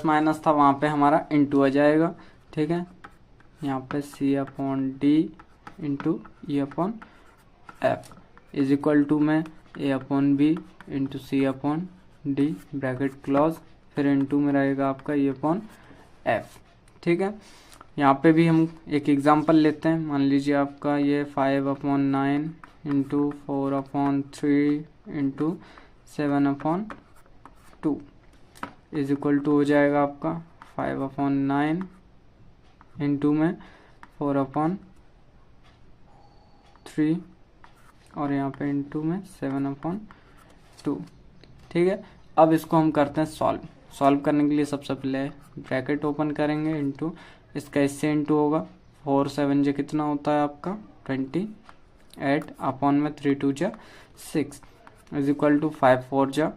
माइनस था वहाँ पे हमारा इंटू आ जाएगा। ठीक है, यहाँ पे C/D into E/F is equal to में A/B into C/D bracket close, फिर इंटू में रहेगा आपका E/F। ठीक है, यहाँ पे भी हम एक एग्जांपल लेते हैं। मान लीजिए आपका ये 5/9 into 4/3 into 7/2 is equal to हो जाएगा आपका 5/9 इंटू में 4/3 और यहाँ पे इंटू में 7/2। ठीक है, अब इसको हम करते हैं सॉल्व करने के लिए सबसे पहले ब्रैकेट ओपन करेंगे, इंटू इसका इससे इंटू होगा 4 7 जो कितना होता है आपका 28 अपॉन में 3 2 जा 6 इज इक्वल टू 5 4 जा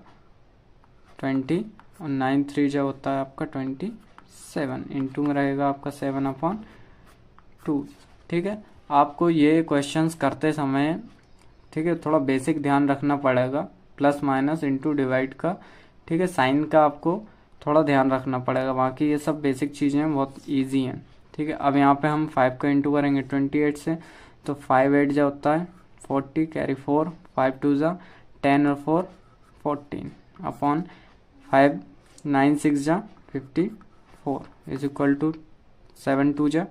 20 और 9 3 जा होता है आपका 27 इंटू में रहेगा आपका 7/2। ठीक है, आपको ये क्वेश्चंस करते समय ठीक है थोड़ा बेसिक ध्यान रखना पड़ेगा, प्लस माइनस इंटू डिवाइड का। ठीक है, साइन का आपको थोड़ा ध्यान रखना पड़ेगा, बाकी ये सब बेसिक चीज़ें बहुत इजी हैं। ठीक है, अब यहाँ पे हम 5 का इंटू करेंगे 28 से, तो 5 8 जा होता है 40 कैरी 4 5 2 जा 10 और 4 14 अपॉन 5 9 6 जा 54 इज इक्वल टू 7 2 जा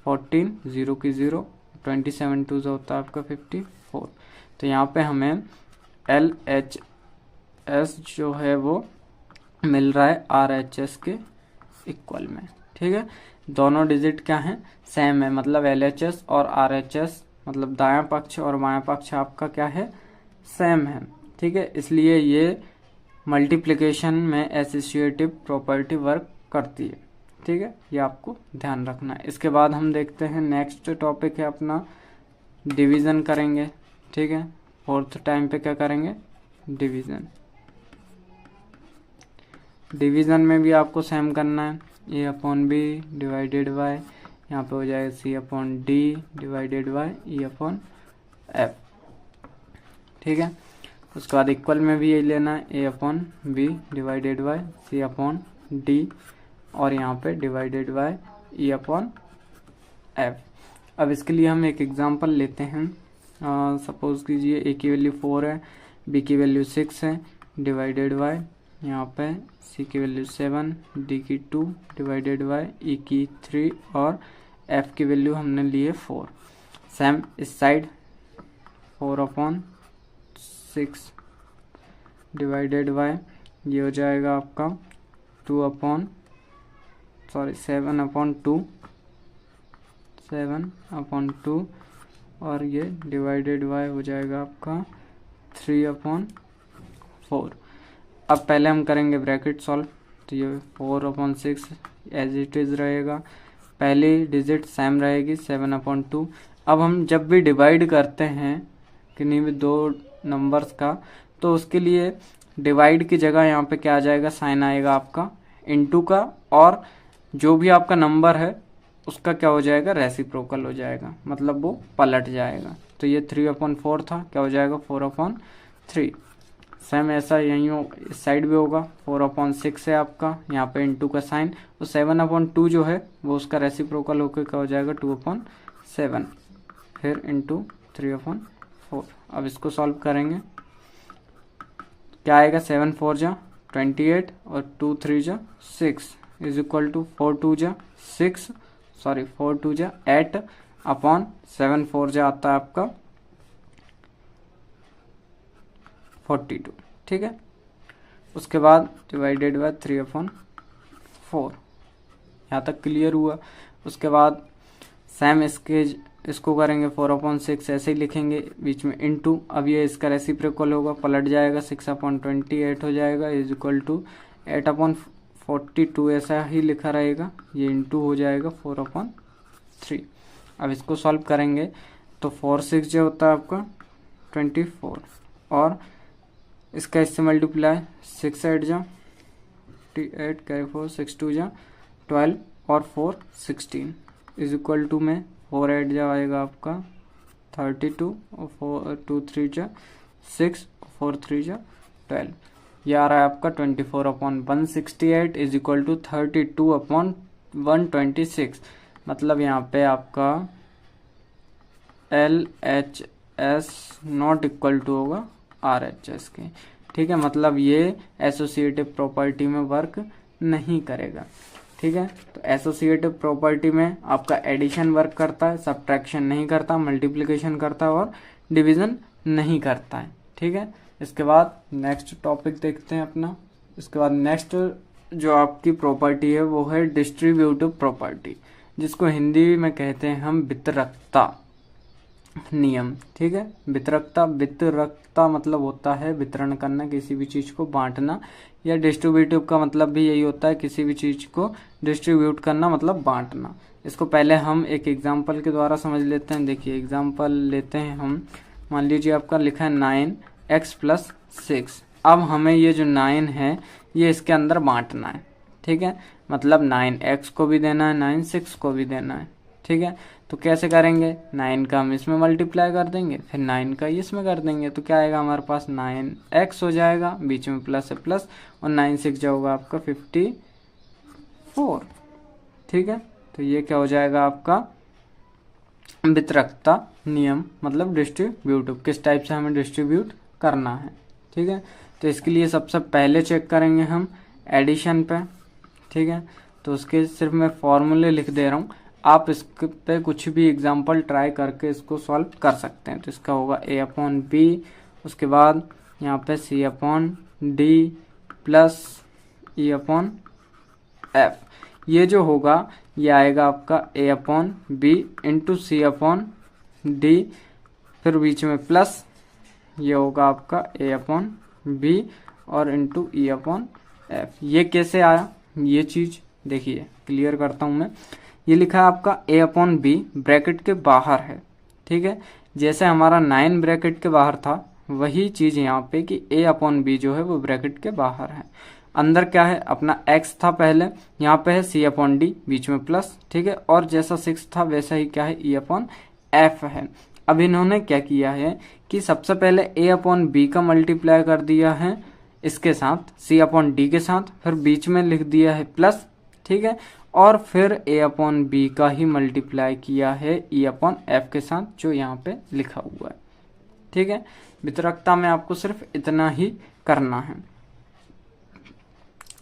14 0 की 0 27 2 जा होता है आपका 54। तो यहाँ पे हमें LHS जो है वो मिल रहा है RHS के इक्वल में। ठीक है, दोनों डिजिट क्या हैं सेम है, मतलब LHS और RHS मतलब दायां पक्ष और बायां पक्ष आपका क्या है सेम है। ठीक है, इसलिए ये मल्टीप्लिकेशन में एसोसिएटिव प्रॉपर्टी वर्क करती है। ठीक है, ये आपको ध्यान रखना है। इसके बाद हम देखते हैं नेक्स्ट टॉपिक है अपना डिवीज़न करेंगे। ठीक है, फोर्थ टाइम पे क्या करेंगे, डिवीज़न। डिवीज़न में भी आपको सेम करना है, A upon B divided by, यहाँ पे हो जाएगा C upon D divided by E upon F. ठीक है, उसके बाद इक्वल में भी यही लेना है, A upon B divided by C upon D और यहाँ पे divided by E upon F. अब इसके लिए हम एक एग्जांपल लेते हैं। सपोज कीजिए ए की वैल्यू 4 है, बी की वैल्यू 6 है, डिवाइडेड बाय यहाँ पे सी की वैल्यू 7, डी की 2 डिवाइडेड बाय ई की 3 और एफ की वैल्यू हमने ली है 4। सेम इस साइड 4 अपॉन 6 डिवाइडेड बाय ये हो जाएगा आपका 7 अपॉन 2 और ये डिवाइडेड बाय हो जाएगा आपका 3 अपॉन 4। अब पहले हम करेंगे ब्रैकेट सॉल्व, तो ये 4 अपॉन 6 एज इट इज़ रहेगा, पहली डिजिट सेम रहेगी 7 अपॉन 2। अब हम जब भी डिवाइड करते हैं किन्हीं भी दो नंबर्स का, तो उसके लिए डिवाइड की जगह यहाँ पे क्या आ जाएगा, साइन आएगा आपका इनटू का, और जो भी आपका नंबर है उसका क्या हो जाएगा, रेसिप्रोकल हो जाएगा, मतलब वो पलट जाएगा। तो ये 3 अपॉन 4 था, क्या हो जाएगा 4 अपॉन 3। सेम ऐसा यहीं इस साइड भी होगा, 4 अपॉन 6 है आपका, यहाँ पे इनटू का साइन, तो 7 अपॉन 2 जो है वो उसका रेसिप्रोकल होकर क्या हो जाएगा 2 अपॉन 7, फिर इनटू 3 अपॉन 4। अब इसको सॉल्व करेंगे, क्या आएगा 7 4 जा 28 और 2 3 जा 6 इज इक्वल टू 4 2 जा 8 अपॉन 7 4 जा आता है आपका 42। ठीक है, उसके बाद डिवाइडेड बाय 3 अपॉन 4। यहाँ तक क्लियर हुआ। उसके बाद सेम इसको करेंगे 4 अपॉन 6 ऐसे ही लिखेंगे, बीच में इनटू, अब ये इसका रेसिप्रोकल होगा, पलट जाएगा 6 अपॉन 28 हो जाएगा इज इक्वल टू 8 अपॉन 42 ऐसा ही लिखा रहेगा, ये इनटू हो जाएगा 4 अपॉन 3। अब इसको सॉल्व करेंगे तो 4 6 जो होता है आपका 24 और इसका इससे मल्टीप्लाई 6 8 जा 8 कैरी 4 6 2 जा 12 और 4 16 इज इक्वल टू में 4 8 जा आएगा आपका 32 और 4 2 3 जा 6 4 3 जा 12। ये आ रहा है आपका 24 upon 168 is equal to 32 upon 126। मतलब यहाँ पे आपका LHS नॉट इक्वल टू होगा RHS के। ठीक है, मतलब ये एसोसिएटिव प्रॉपर्टी में वर्क नहीं करेगा। ठीक है, तो एसोसिएटिव प्रॉपर्टी में आपका एडिशन वर्क करता है, सब्ट्रैक्शन नहीं करता, मल्टीप्लिकेशन करता है और डिवीजन नहीं करता है। ठीक है, इसके बाद नेक्स्ट टॉपिक देखते हैं अपना। इसके बाद नेक्स्ट जो आपकी प्रॉपर्टी है वो है डिस्ट्रीब्यूटिव प्रॉपर्टी, जिसको हिंदी में कहते हैं हम वितरकता नियम। ठीक है, वितरकता मतलब होता है वितरण करना, किसी भी चीज को बांटना, या डिस्ट्रीब्यूटिव का मतलब भी यही होता है, किसी भी चीज को डिस्ट्रीब्यूट करना मतलब बांटना। इसको पहले हम एक एग्जांपल के द्वारा समझ लेते हैं। देखिए एग्जांपल लेते हैं हम, मान लीजिए आपका लिखा है 9x + 6। अब हमें ये जो 9 है ये इसके अंदर बांटना है। ठीक है, मतलब 9x को भी देना है, 9 6 को भी देना है। ठीक है, तो कैसे करेंगे, 9 का हम इसमें मल्टीप्लाई कर देंगे, फिर 9 का इसमें कर देंगे, तो क्या आएगा हमारे पास 9x हो जाएगा, बीच में प्लस है प्लस, और 9 6 जाओगा आपका 54। ठीक है, तो ये क्या हो जाएगा आपका वितरकता नियम, मतलब डिस्ट्रीब्यूटिव, किस टाइप से हमें डिस्ट्रीब्यूट करना है। ठीक है, तो इसके लिए सबसे पहले चेक करेंगे हम एडिशन पे। ठीक है, तो उसके सिर्फ मैं फॉर्मूले लिख दे रहा हूँ, आप इस पे कुछ भी एग्जांपल ट्राई करके इसको सॉल्व कर सकते हैं। तो इसका होगा a/b, उसके बाद यहाँ पे c/d प्लस e/f। ये जो होगा ये आएगा आपका a/b इंटू c/d, फिर बीच में प्लस ये होगा आपका ए अपॉन बी और इंटू ई अपॉन एफ। ये कैसे आया ये चीज देखिए, क्लियर करता हूं मैं। ये लिखा है आपका ए अपॉन बी ब्रैकेट के बाहर है, ठीक है। जैसे हमारा 9 ब्रैकेट के बाहर था, वही चीज यहाँ पे कि ए अपॉन बी जो है वो ब्रैकेट के बाहर है। अंदर क्या है अपना x था पहले, यहाँ पे है c अपॉन डी बीच में प्लस, ठीक है। और जैसा 6 था वैसा ही क्या है e अपॉन एफ है। अब इन्होंने क्या किया है कि सबसे पहले a अपॉन बी का मल्टीप्लाई कर दिया है इसके साथ, c अपॉन डी के साथ, फिर बीच में लिख दिया है प्लस, ठीक है। और फिर a अपॉन बी का ही मल्टीप्लाई किया है e अपॉन एफ के साथ, जो यहाँ पे लिखा हुआ है, ठीक है। वितरकता में आपको सिर्फ इतना ही करना है।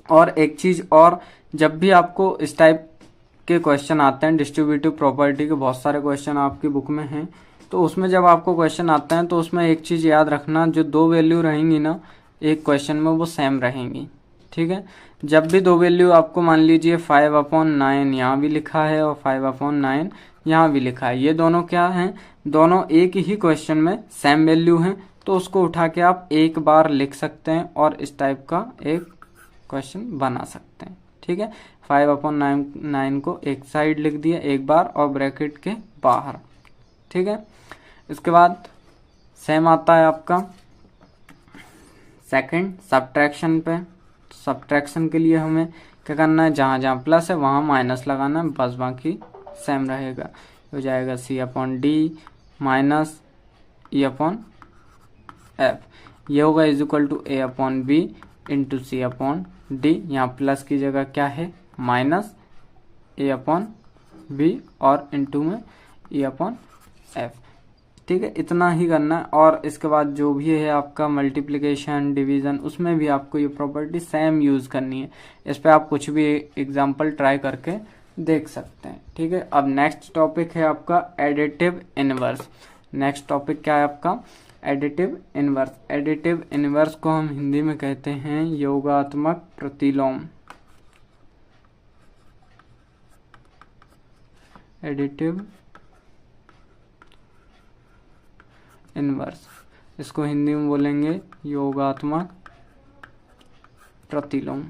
और एक चीज और, जब भी आपको इस टाइप के क्वेश्चन आते हैं, डिस्ट्रीब्यूटिव प्रॉपर्टी के बहुत सारे क्वेश्चन आपकी बुक में हैं, तो उसमें जब आपको क्वेश्चन आते हैं तो उसमें एक चीज याद रखना, जो 2 वैल्यू रहेंगी ना एक क्वेश्चन में वो सेम रहेंगी, ठीक है। जब भी 2 वैल्यू आपको मान लीजिए 5/9 यहाँ भी लिखा है और 5/9 यहाँ भी लिखा है, ये दोनों क्या हैं, दोनों एक ही क्वेश्चन में सेम वैल्यू हैं, तो उसको उठा के आप एक बार लिख सकते हैं और इस टाइप का एक क्वेश्चन बना सकते हैं, ठीक है। 5/9 को एक साइड लिख दिया एक बार और ब्रैकेट के बाहर, ठीक है। इसके बाद सेम आता है आपका सेकंड सब्ट्रैक्शन पे। सब्ट्रैक्शन के लिए हमें क्या करना है, जहां जहां प्लस है वहां माइनस लगाना है, बस बाकी सेम रहेगा। हो जाएगा c upon D minus e upon F. ये होगा is equal to A upon B into C upon D. यहाँ प्लस की जगह क्या है माइनस ए अपॉन बी और इंटू में e अपॉन एफ, ठीक है। इतना ही करना है। और इसके बाद जो भी है आपका मल्टीप्लिकेशन डिवीजन, उसमें भी आपको ये प्रॉपर्टी सेम यूज करनी है। इस पे आप कुछ भी एग्जांपल ट्राई करके देख सकते हैं, ठीक है। अब नेक्स्ट टॉपिक है आपका एडिटिव इनवर्स। नेक्स्ट टॉपिक क्या है आपका एडिटिव इनवर्स। एडिटिव इनवर्स को हम हिंदी में कहते हैं योगात्मक प्रतिलोम। एडिटिव इनवर्स, इसको हिंदी में बोलेंगे योगात्मक प्रतिलोम।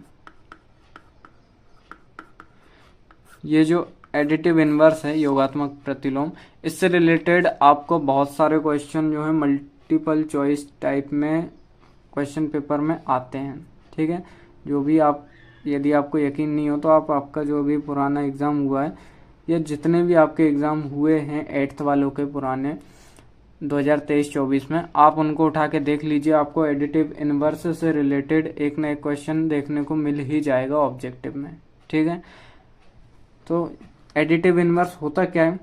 ये जो एडिटिव इनवर्स है योगात्मक प्रतिलोम, इससे रिलेटेड आपको बहुत सारे क्वेश्चन जो है मल्टीपल चॉइस टाइप में क्वेश्चन पेपर में आते हैं, ठीक है। जो भी आप, यदि आपको यकीन नहीं हो तो आप आपका जो भी पुराना एग्जाम हुआ है या जितने भी आपके एग्जाम हुए हैं 8th वालों के पुराने 2023-24 में, आप उनको उठा के देख लीजिए। आपको एडिटिव इनवर्स से रिलेटेड एक न एक क्वेश्चन देखने को मिल ही जाएगा ऑब्जेक्टिव में, ठीक है। तो एडिटिव इनवर्स होता क्या है,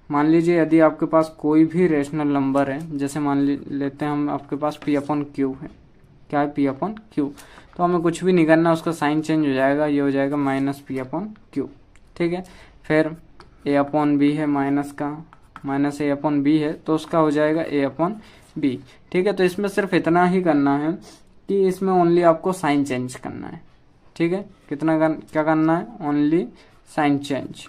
मान लीजिए यदि आपके पास कोई भी रेशनल नंबर है, जैसे मान लेते हैं हम, आपके पास p अपॉन क्यू है। क्या है p अपॉन क्यू, तो हमें कुछ भी नहीं करना, उसका साइन चेंज हो जाएगा, ये हो जाएगा माइनस p अपॉन क्यू, ठीक है। फिर a अपॉन बी है, माइनस a अपॉन बी है, तो उसका हो जाएगा a अपॉन बी, ठीक है। तो इसमें सिर्फ इतना ही करना है कि इसमें ओनली आपको साइन चेंज करना है, ठीक है। क्या करना है, ओनली साइन चेंज,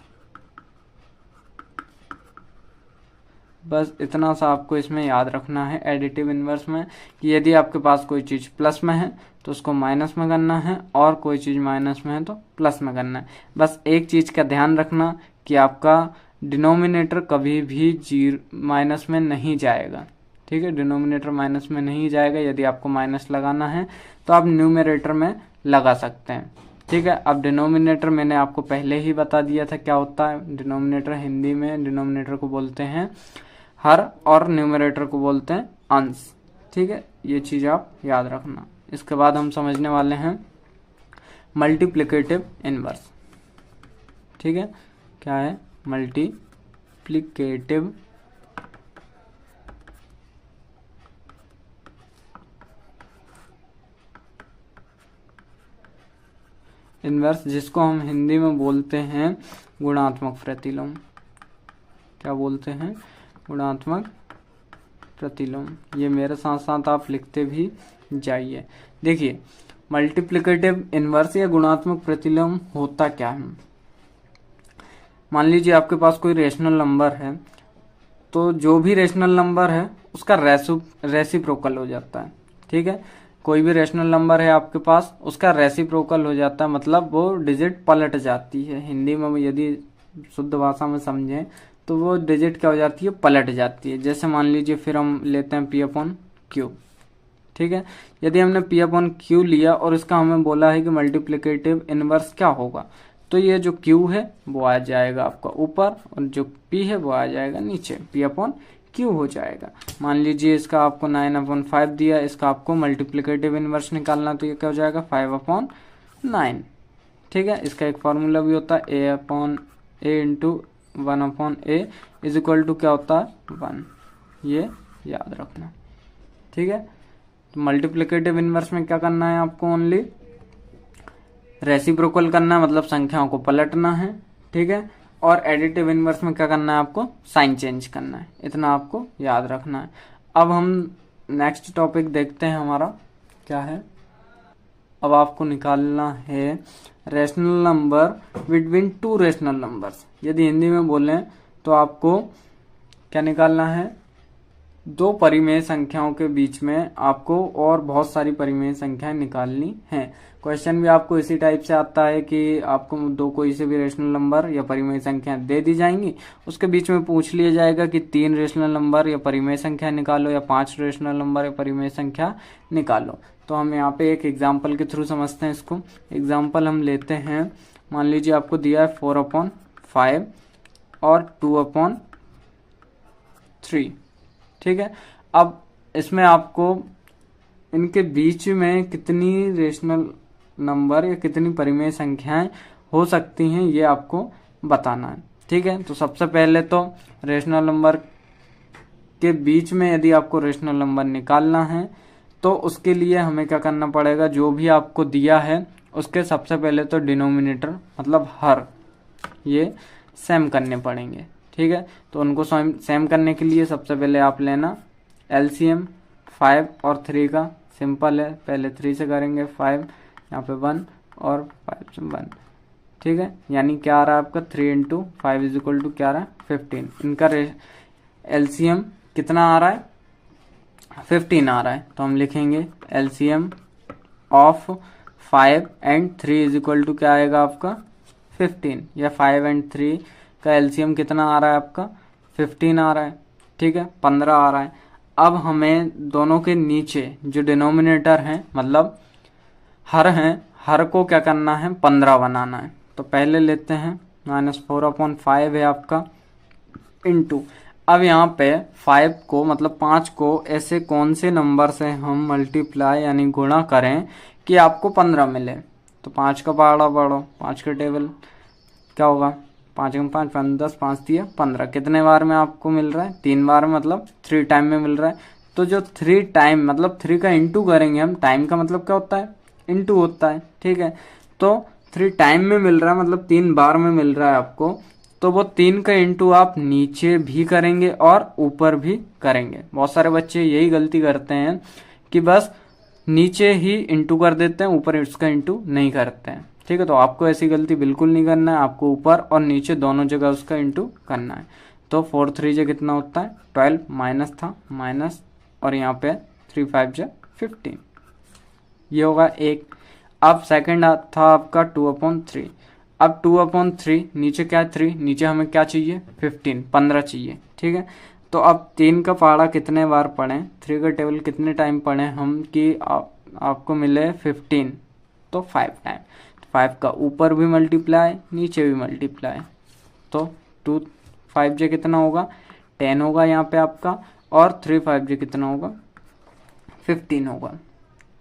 बस इतना सा आपको इसमें याद रखना है एडिटिव इनवर्स में, कि यदि आपके पास कोई चीज प्लस में है तो उसको माइनस में करना है, और कोई चीज माइनस में है तो प्लस में करना है। बस एक चीज का ध्यान रखना कि आपका डिनोमिनेटर कभी भी माइनस में नहीं जाएगा, ठीक है। डिनोमिनेटर माइनस में नहीं जाएगा। यदि आपको माइनस लगाना है तो आप न्यूमरेटर में लगा सकते हैं, ठीक है। अब डिनोमिनेटर मैंने आपको पहले ही बता दिया था क्या होता है। डिनोमिनेटर हिंदी में डिनोमिनेटर को बोलते हैं हर और न्यूमरेटर को बोलते हैं अंश, ठीक है। ये चीज आप याद रखना। इसके बाद हम समझने वाले हैं मल्टीप्लिकेटिव इनवर्स, ठीक है। क्या है मल्टीप्लिकेटिव इनवर्स, जिसको हम हिंदी में बोलते हैं गुणात्मक प्रतिलोम। क्या बोलते हैं, गुणात्मक प्रतिलोम। ये मेरे साथ साथ आप लिखते भी जाइए। देखिए मल्टीप्लिकेटिव इनवर्स या गुणात्मक प्रतिलोम होता क्या है। मान लीजिए आपके पास कोई रेशनल नंबर है तो जो भी रेशनल नंबर है उसका रेसिप्रोकल हो जाता है। ठीक है, कोई भी रेशनल नंबर है आपके पास, उसका रेसिप्रोकल हो जाता है, मतलब वो डिजिट पलट जाती है। हिंदी में यदि शुद्ध भाषा में समझें तो वो डिजिट क्या हो जाती है, पलट जाती है। जैसे मान लीजिए फिर हम लेते हैं पी अपॉन क्यू। ठीक है, यदि हमने पी अपॉन क्यू लिया और इसका हमें बोला है कि मल्टीप्लिकेटिव इनवर्स क्या होगा, तो ये जो क्यू है वो आ जाएगा आपका ऊपर और जो पी है वो आ जाएगा नीचे, पी अपॉन क्यू हो जाएगा। मान लीजिए इसका आपको 9/5 दिया, इसका आपको मल्टीप्लिकेटिव इनवर्स निकालना, तो ये क्या हो जाएगा 5/9। ठीक है, इसका एक फॉर्मूला भी होता है A upon A into 1/a is equal to क्या होता है 1, ये याद रखना। ठीक है, तो मल्टीप्लिकेटिव इनवर्स में क्या करना है आपको, ओनली रेसिप्रोकल करना है, मतलब संख्याओं को पलटना है। ठीक है, और एडिटिव इनवर्स में क्या करना है आपको, साइन चेंज करना है। इतना आपको याद रखना है। अब हम नेक्स्ट टॉपिक देखते हैं, हमारा क्या है। अब आपको निकालना है rational number between two rational numbers. यदि हिंदी में बोलें तो आपको क्या निकालना है, दो परिमेय संख्याओं के बीच में आपको और बहुत सारी परिमेय संख्याएं निकालनी हैं। क्वेश्चन भी आपको इसी टाइप से आता है कि आपको दो कोई से भी रेशनल नंबर या परिमेय संख्याएं दे दी जाएंगी, उसके बीच में पूछ लिया जाएगा कि 3 रेशनल नंबर या परिमेय संख्या निकालो या 5 रेशनल नंबर या परिमेय संख्या निकालो। तो हम यहाँ पे एक एग्जाम्पल के थ्रू समझते हैं इसको। एग्जाम्पल हम लेते हैं, मान लीजिए आपको दिया है 4/5 और 2/3। ठीक है, अब इसमें आपको इनके बीच में कितनी रेशनल नंबर या कितनी परिमेय संख्याएं हो सकती हैं ये आपको बताना है। ठीक है, तो सबसे पहले तो रेशनल नंबर के बीच में यदि आपको रेशनल नंबर निकालना है तो उसके लिए हमें क्या करना पड़ेगा, जो भी आपको दिया है उसके सबसे पहले तो डिनोमिनेटर मतलब हर ये सेम करने पड़ेंगे। ठीक है, तो उनको सेम करने के लिए सबसे पहले आप लेना एलसीएम 5 और 3 का। सिंपल है, पहले 3 से करेंगे, 5 यहाँ पे 1 और 5 से 1। ठीक है, यानी क्या आ रहा है आपका 3 इंटू 5 इज इक्वल टू क्या आ रहा है 15। इनका एलसीएम कितना आ रहा है 15 आ रहा है, तो हम लिखेंगे LCM of 5 and 3 is equal to क्या आएगा आपका 15, या 5 एंड 3 का एलसीएम कितना आ रहा है आपका 15 आ रहा है। ठीक है, 15 आ रहा है। अब हमें दोनों के नीचे जो डिनोमिनेटर है मतलब हर हैं, हर को क्या करना है 15 बनाना है। तो पहले लेते हैं -4/5 है आपका इंटू, अब यहाँ पे 5 को मतलब 5 को ऐसे कौन से नंबर से हम मल्टीप्लाई यानी गुणा करें कि आपको 15 मिले। तो 5 का पहाड़ा पढ़ो, 5 का टेबल क्या होगा, 5 में 5 5 10 5 दिया 15। कितने बार में आपको मिल रहा है 3 बार में, मतलब 3 टाइम में मिल रहा है। तो जो 3 टाइम मतलब 3 का इंटू करेंगे हम, टाइम का मतलब क्या होता है इंटू होता है। ठीक है, तो 3 टाइम में मिल रहा है मतलब 3 बार में मिल रहा है आपको, तो वो 3 का इंटू आप नीचे भी करेंगे और ऊपर भी करेंगे। बहुत सारे बच्चे यही गलती करते हैं कि बस नीचे ही इंटू कर देते हैं, ऊपर इसका इंटू नहीं करते हैं। ठीक है, तो आपको ऐसी गलती बिल्कुल नहीं करना है, आपको ऊपर और नीचे दोनों जगह उसका इंटू करना है। तो 4 3 जे कितना होता है 12, माइनस था माइनस, और यहाँ पे 3 5 जे 15, ये होगा एक। अब सेकंड था आपका 2/3। अब 2/3 नीचे क्या है 3, नीचे हमें क्या चाहिए 15 चाहिए। ठीक है, तो अब 3 का पहाड़ा कितने बार पढ़ें, 3 का टेबल कितने टाइम पढ़ें हम कि आपको मिले 15, तो 5 टाइम। 5 का ऊपर भी मल्टीप्लाई नीचे भी मल्टीप्लाई, तो 2 5 जे कितना होगा 10 होगा यहाँ पे आपका, और 3 5 जे कितना होगा 15 होगा।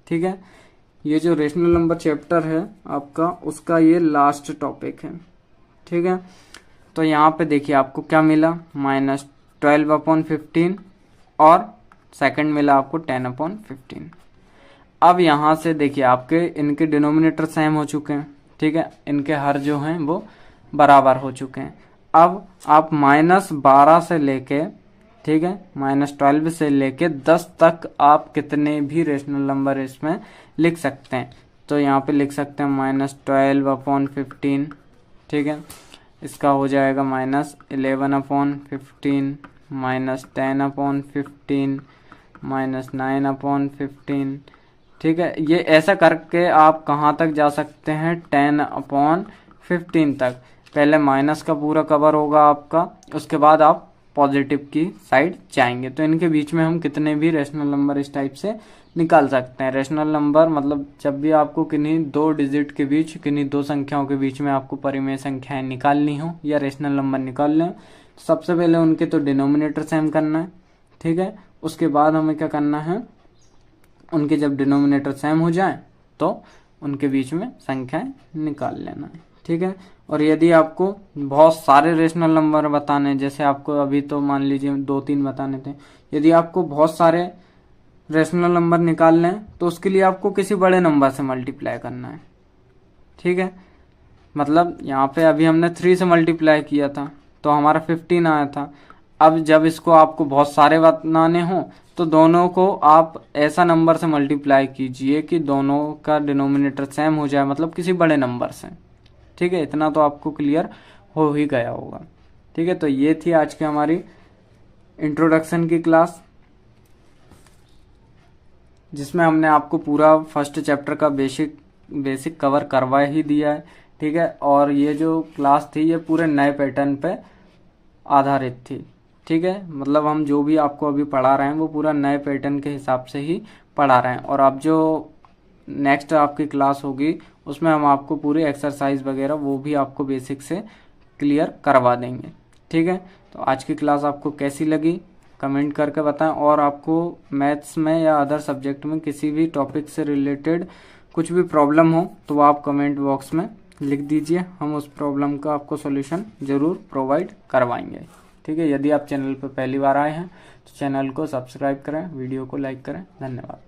ठीक है, ये जो रेशनल नंबर चैप्टर है आपका उसका ये लास्ट टॉपिक है। ठीक है, तो यहाँ पे देखिए आपको क्या मिला -12/15 और सेकंड मिला आपको 10/15। अब यहाँ से देखिए आपके इनके डिनोमिनेटर सेम हो चुके हैं। ठीक है, इनके हर जो हैं वो बराबर हो चुके हैं। अब आप -12 से लेके, ठीक है, -12 से लेके 10 तक आप कितने भी रेशनल नंबर इसमें लिख सकते हैं। तो यहाँ पे लिख सकते हैं -12/15। ठीक है, इसका हो जाएगा -11/15, माइनस 10/15 माइनस 9/15। ठीक है, ये ऐसा करके आप कहाँ तक जा सकते हैं, 10/15 तक। पहले माइनस का पूरा कवर होगा आपका, उसके बाद आप पॉजिटिव की साइड जाएंगे। तो इनके बीच में हम कितने भी रेशनल नंबर इस टाइप से निकाल सकते हैं। रेशनल नंबर मतलब जब भी आपको किन्हीं दो डिजिट के बीच, किन्हीं दो संख्याओं के बीच में आपको परिमेय संख्याएं निकालनी हो या रेशनल नंबर निकालने हो, सबसे पहले उनके तो डिनोमिनेटर सेम करना है। ठीक है, उसके बाद हमें क्या करना है, उनके जब डिनोमिनेटर सेम हो जाए तो उनके बीच में संख्याएं निकाल लेना है। ठीक है, और यदि आपको बहुत सारे रेशनल नंबर बताने, जैसे आपको अभी तो मान लीजिए 2-3 बताने थे, यदि आपको बहुत सारे रेशनल नंबर निकालने हैं तो उसके लिए आपको किसी बड़े नंबर से मल्टीप्लाई करना है। ठीक है, मतलब यहाँ पे अभी हमने 3 से मल्टीप्लाई किया था तो हमारा 15 आया था। अब जब इसको आपको बहुत सारे बनाने हो तो दोनों को आप ऐसा नंबर से मल्टीप्लाई कीजिए कि दोनों का डिनोमिनेटर सेम हो जाए, मतलब किसी बड़े नंबर से। ठीक है, इतना तो आपको क्लियर हो ही गया होगा। ठीक है, तो ये थी आज की हमारी इंट्रोडक्शन की क्लास, जिसमें हमने आपको पूरा फर्स्ट चैप्टर का बेसिक कवर करवा ही दिया है। ठीक है, और ये जो क्लास थी ये पूरे नए पैटर्न पे आधारित थी। ठीक है, मतलब हम जो भी आपको अभी पढ़ा रहे हैं वो पूरा नए पैटर्न के हिसाब से ही पढ़ा रहे हैं। और अब जो नेक्स्ट आपकी क्लास होगी उसमें हम आपको पूरी एक्सरसाइज वगैरह वो भी आपको बेसिक से क्लियर करवा देंगे। ठीक है, तो आज की क्लास आपको कैसी लगी कमेंट करके बताएं, और आपको मैथ्स में या अदर सब्जेक्ट में किसी भी टॉपिक से रिलेटेड कुछ भी प्रॉब्लम हो तो वो आप कमेंट बॉक्स में लिख दीजिए, हम उस प्रॉब्लम का आपको सॉल्यूशन ज़रूर प्रोवाइड करवाएंगे। ठीक है, यदि आप चैनल पर पहली बार आए हैं तो चैनल को सब्सक्राइब करें, वीडियो को लाइक करें। धन्यवाद।